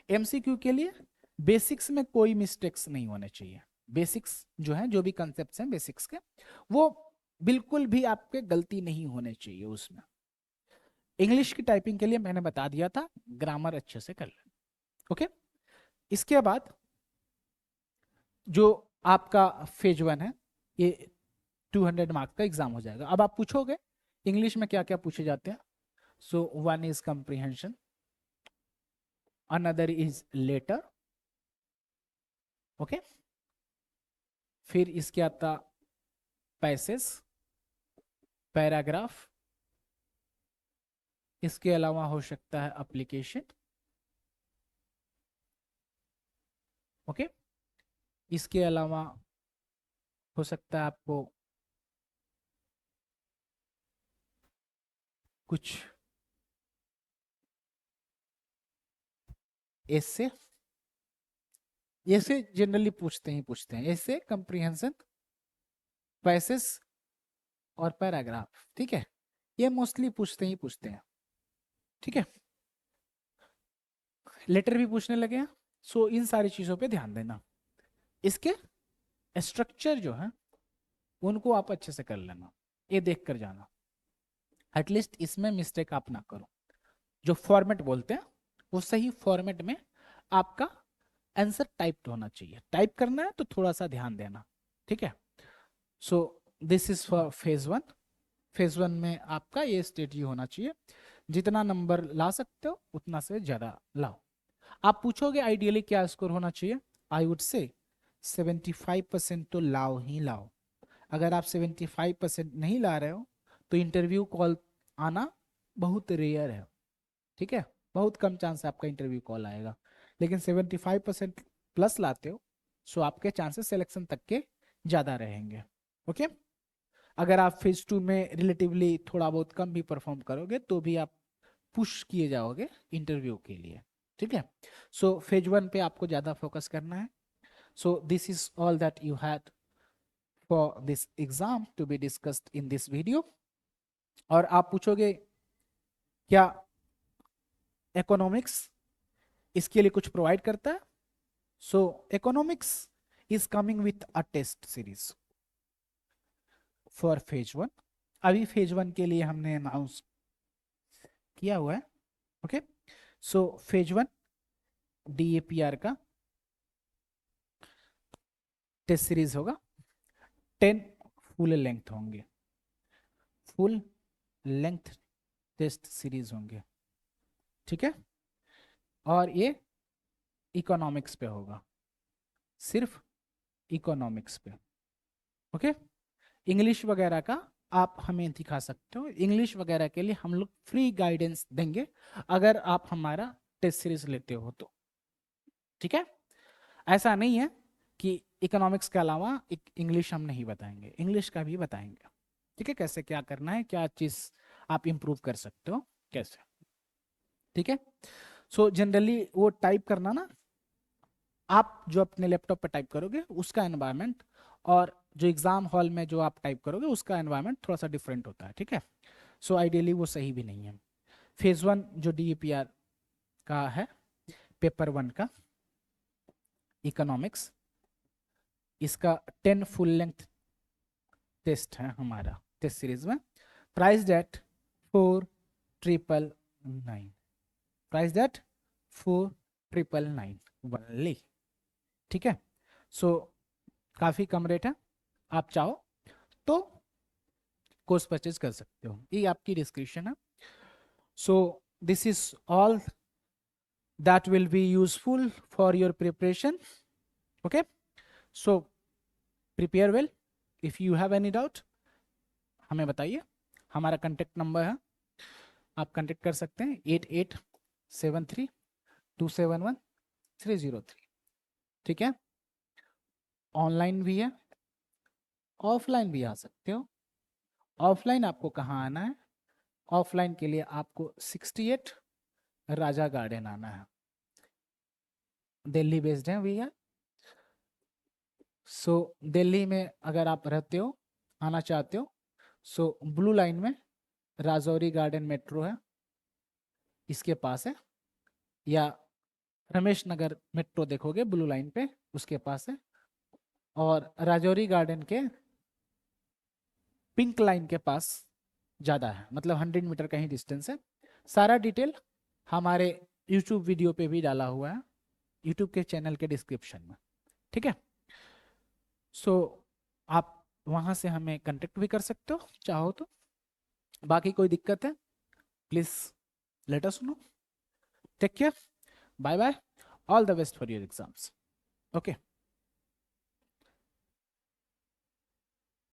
एमसीक्यू के लिए बेसिक्स में कोई मिस्टेक्स नहीं होने चाहिए। बेसिक्स जो है, जो भी कंसेप्ट हैं बेसिक्स के, वो बिल्कुल भी आपके गलती नहीं होने चाहिए उसमें। इंग्लिश की टाइपिंग के लिए मैंने बता दिया था, ग्रामर अच्छे से कर ले। ओके, इसके बाद जो आपका फेज 1 है, ये 200 मार्क्स का एग्जाम हो जाएगा। अब आप पूछोगे इंग्लिश में क्या क्या पूछे जाते हैं। So 1 is comprehension, another is letter, okay, फिर इसके आता पैसेज, पैराग्राफ, इसके अलावा हो सकता है एप्लीकेशन, ओके, इसके अलावा हो सकता है आपको कुछ ऐसे, ऐसे जनरली पूछते हैं ऐसे, कंप्रीहेंशन, पैसेज और पैराग्राफ, ठीक है, ये मोस्टली पूछते हैं, ठीक है। लेटर भी पूछने लगे हैं। सो इन सारी चीजों पे ध्यान देना। इसके स्ट्रक्चर जो है उनको आप अच्छे से कर लेना, ये देख कर जाना, एटलीस्ट इसमें मिस्टेक आप ना करो। जो फॉर्मेट बोलते हैं वो सही फॉर्मेट में आपका आंसर टाइप्ड होना चाहिए। टाइप करना है तो थोड़ा सा ध्यान देना, ठीक है। So this is for phase 1। Phase 1 में आपका ये स्ट्रेटजी होना चाहिए, जितना नंबर ला सकते हो उतना से ज्यादा लाओ। आप पूछोगे आइडियली क्या स्कोर होना चाहिए, आई वुड से 75% तो लाओ ही लाओ। अगर आप 75% नहीं ला रहे हो तो इंटरव्यू कॉल आना बहुत रेयर है, ठीक है, बहुत कम चांस है आपका इंटरव्यू कॉल आएगा। लेकिन 75% प्लस लाते हो, सो आपके चांसेस सिलेक्शन तक के ज़्यादा रहेंगे, ओके। अगर आप फेज 2 में रिलेटिवली थोड़ा बहुत कम भी परफॉर्म करोगे तो भी आप पुश किए जाओगे इंटरव्यू के लिए, ठीक है। सो फेज 1 पे आपको ज़्यादा फोकस करना है। So this is all that you had for this exam to be discussed in this video. और आप पूछोगे क्या इकोनॉमिक्स इसके लिए कुछ प्रोवाइड करता है। So economics is coming with a test series. For phase 1। अभी फेज 1 के लिए हमने अनाउंस किया हुआ है। ओके, सो फेज 1 DAPR का टेस्ट सीरीज होगा, 10 फुल लेंथ होंगे, फुल लेंथ टेस्ट सीरीज होंगे, ठीक है। और ये इकोनॉमिक्स पे होगा, सिर्फ इकोनॉमिक्स पे। ओके, इंग्लिश वगैरह का आप हमें दिखा सकते हो, इंग्लिश वगैरह के लिए हम लोग फ्री गाइडेंस देंगे अगर आप हमारा टेस्ट सीरीज लेते हो तो, ठीक है। ऐसा नहीं है कि इकोनॉमिक्स के अलावा इंग्लिश हम नहीं बताएंगे, इंग्लिश का भी बताएंगे, ठीक है, कैसे क्या करना है, क्या चीज़ आप इम्प्रूव कर सकते हो कैसे, ठीक है। सो जनरली वो टाइप करना ना, आप जो अपने लैपटॉप पे टाइप करोगे उसका एनवायरनमेंट और जो एग्जाम हॉल में जो आप टाइप करोगे उसका एनवायरनमेंट थोड़ा सा डिफरेंट होता है, ठीक है। सो आइडियली वो सही भी नहीं है। फेज 1 जो DAPR का है, पेपर 1 का इकोनॉमिक्स, इसका 10 फुल लेंथ टेस्ट है हमारा टेस्ट सीरीज में, price at 4,999, price at 4,999 only, ठीक है। सो काफ़ी कम रेट है, आप चाहो तो कोर्स परचेज कर सकते हो, ये आपकी डिस्क्रिप्शन है। So this is all that will be useful for your preparation. Okay, so prepare well, if you have any doubt हमें बताइए, हमारा कॉन्टेक्ट नंबर है, आप कॉन्टेक्ट कर सकते हैं 8873271303, ठीक है। ऑनलाइन भी है, ऑफलाइन भी आ सकते हो। ऑफलाइन आपको कहाँ आना है? ऑफलाइन के लिए आपको 68 राजा गार्डन आना है, दिल्ली बेस्ड है भैया। सो दिल्ली में अगर आप रहते हो, आना चाहते हो, सो ब्लू लाइन में राजौरी गार्डन मेट्रो है, इसके पास है, या रमेश नगर मेट्रो देखोगे ब्लू लाइन पे उसके पास है, और राजौरी गार्डन के पिंक लाइन के पास ज़्यादा है, मतलब 100 मीटर का ही डिस्टेंस है। सारा डिटेल हमारे यूट्यूब वीडियो पे भी डाला हुआ है, यूट्यूब के चैनल के डिस्क्रिप्शन में, ठीक है। सो आप वहाँ से हमें कांटेक्ट भी कर सकते हो चाहो तो। बाकी कोई दिक्कत है please let us know. Take care, bye bye, all the best for your exams. Okay.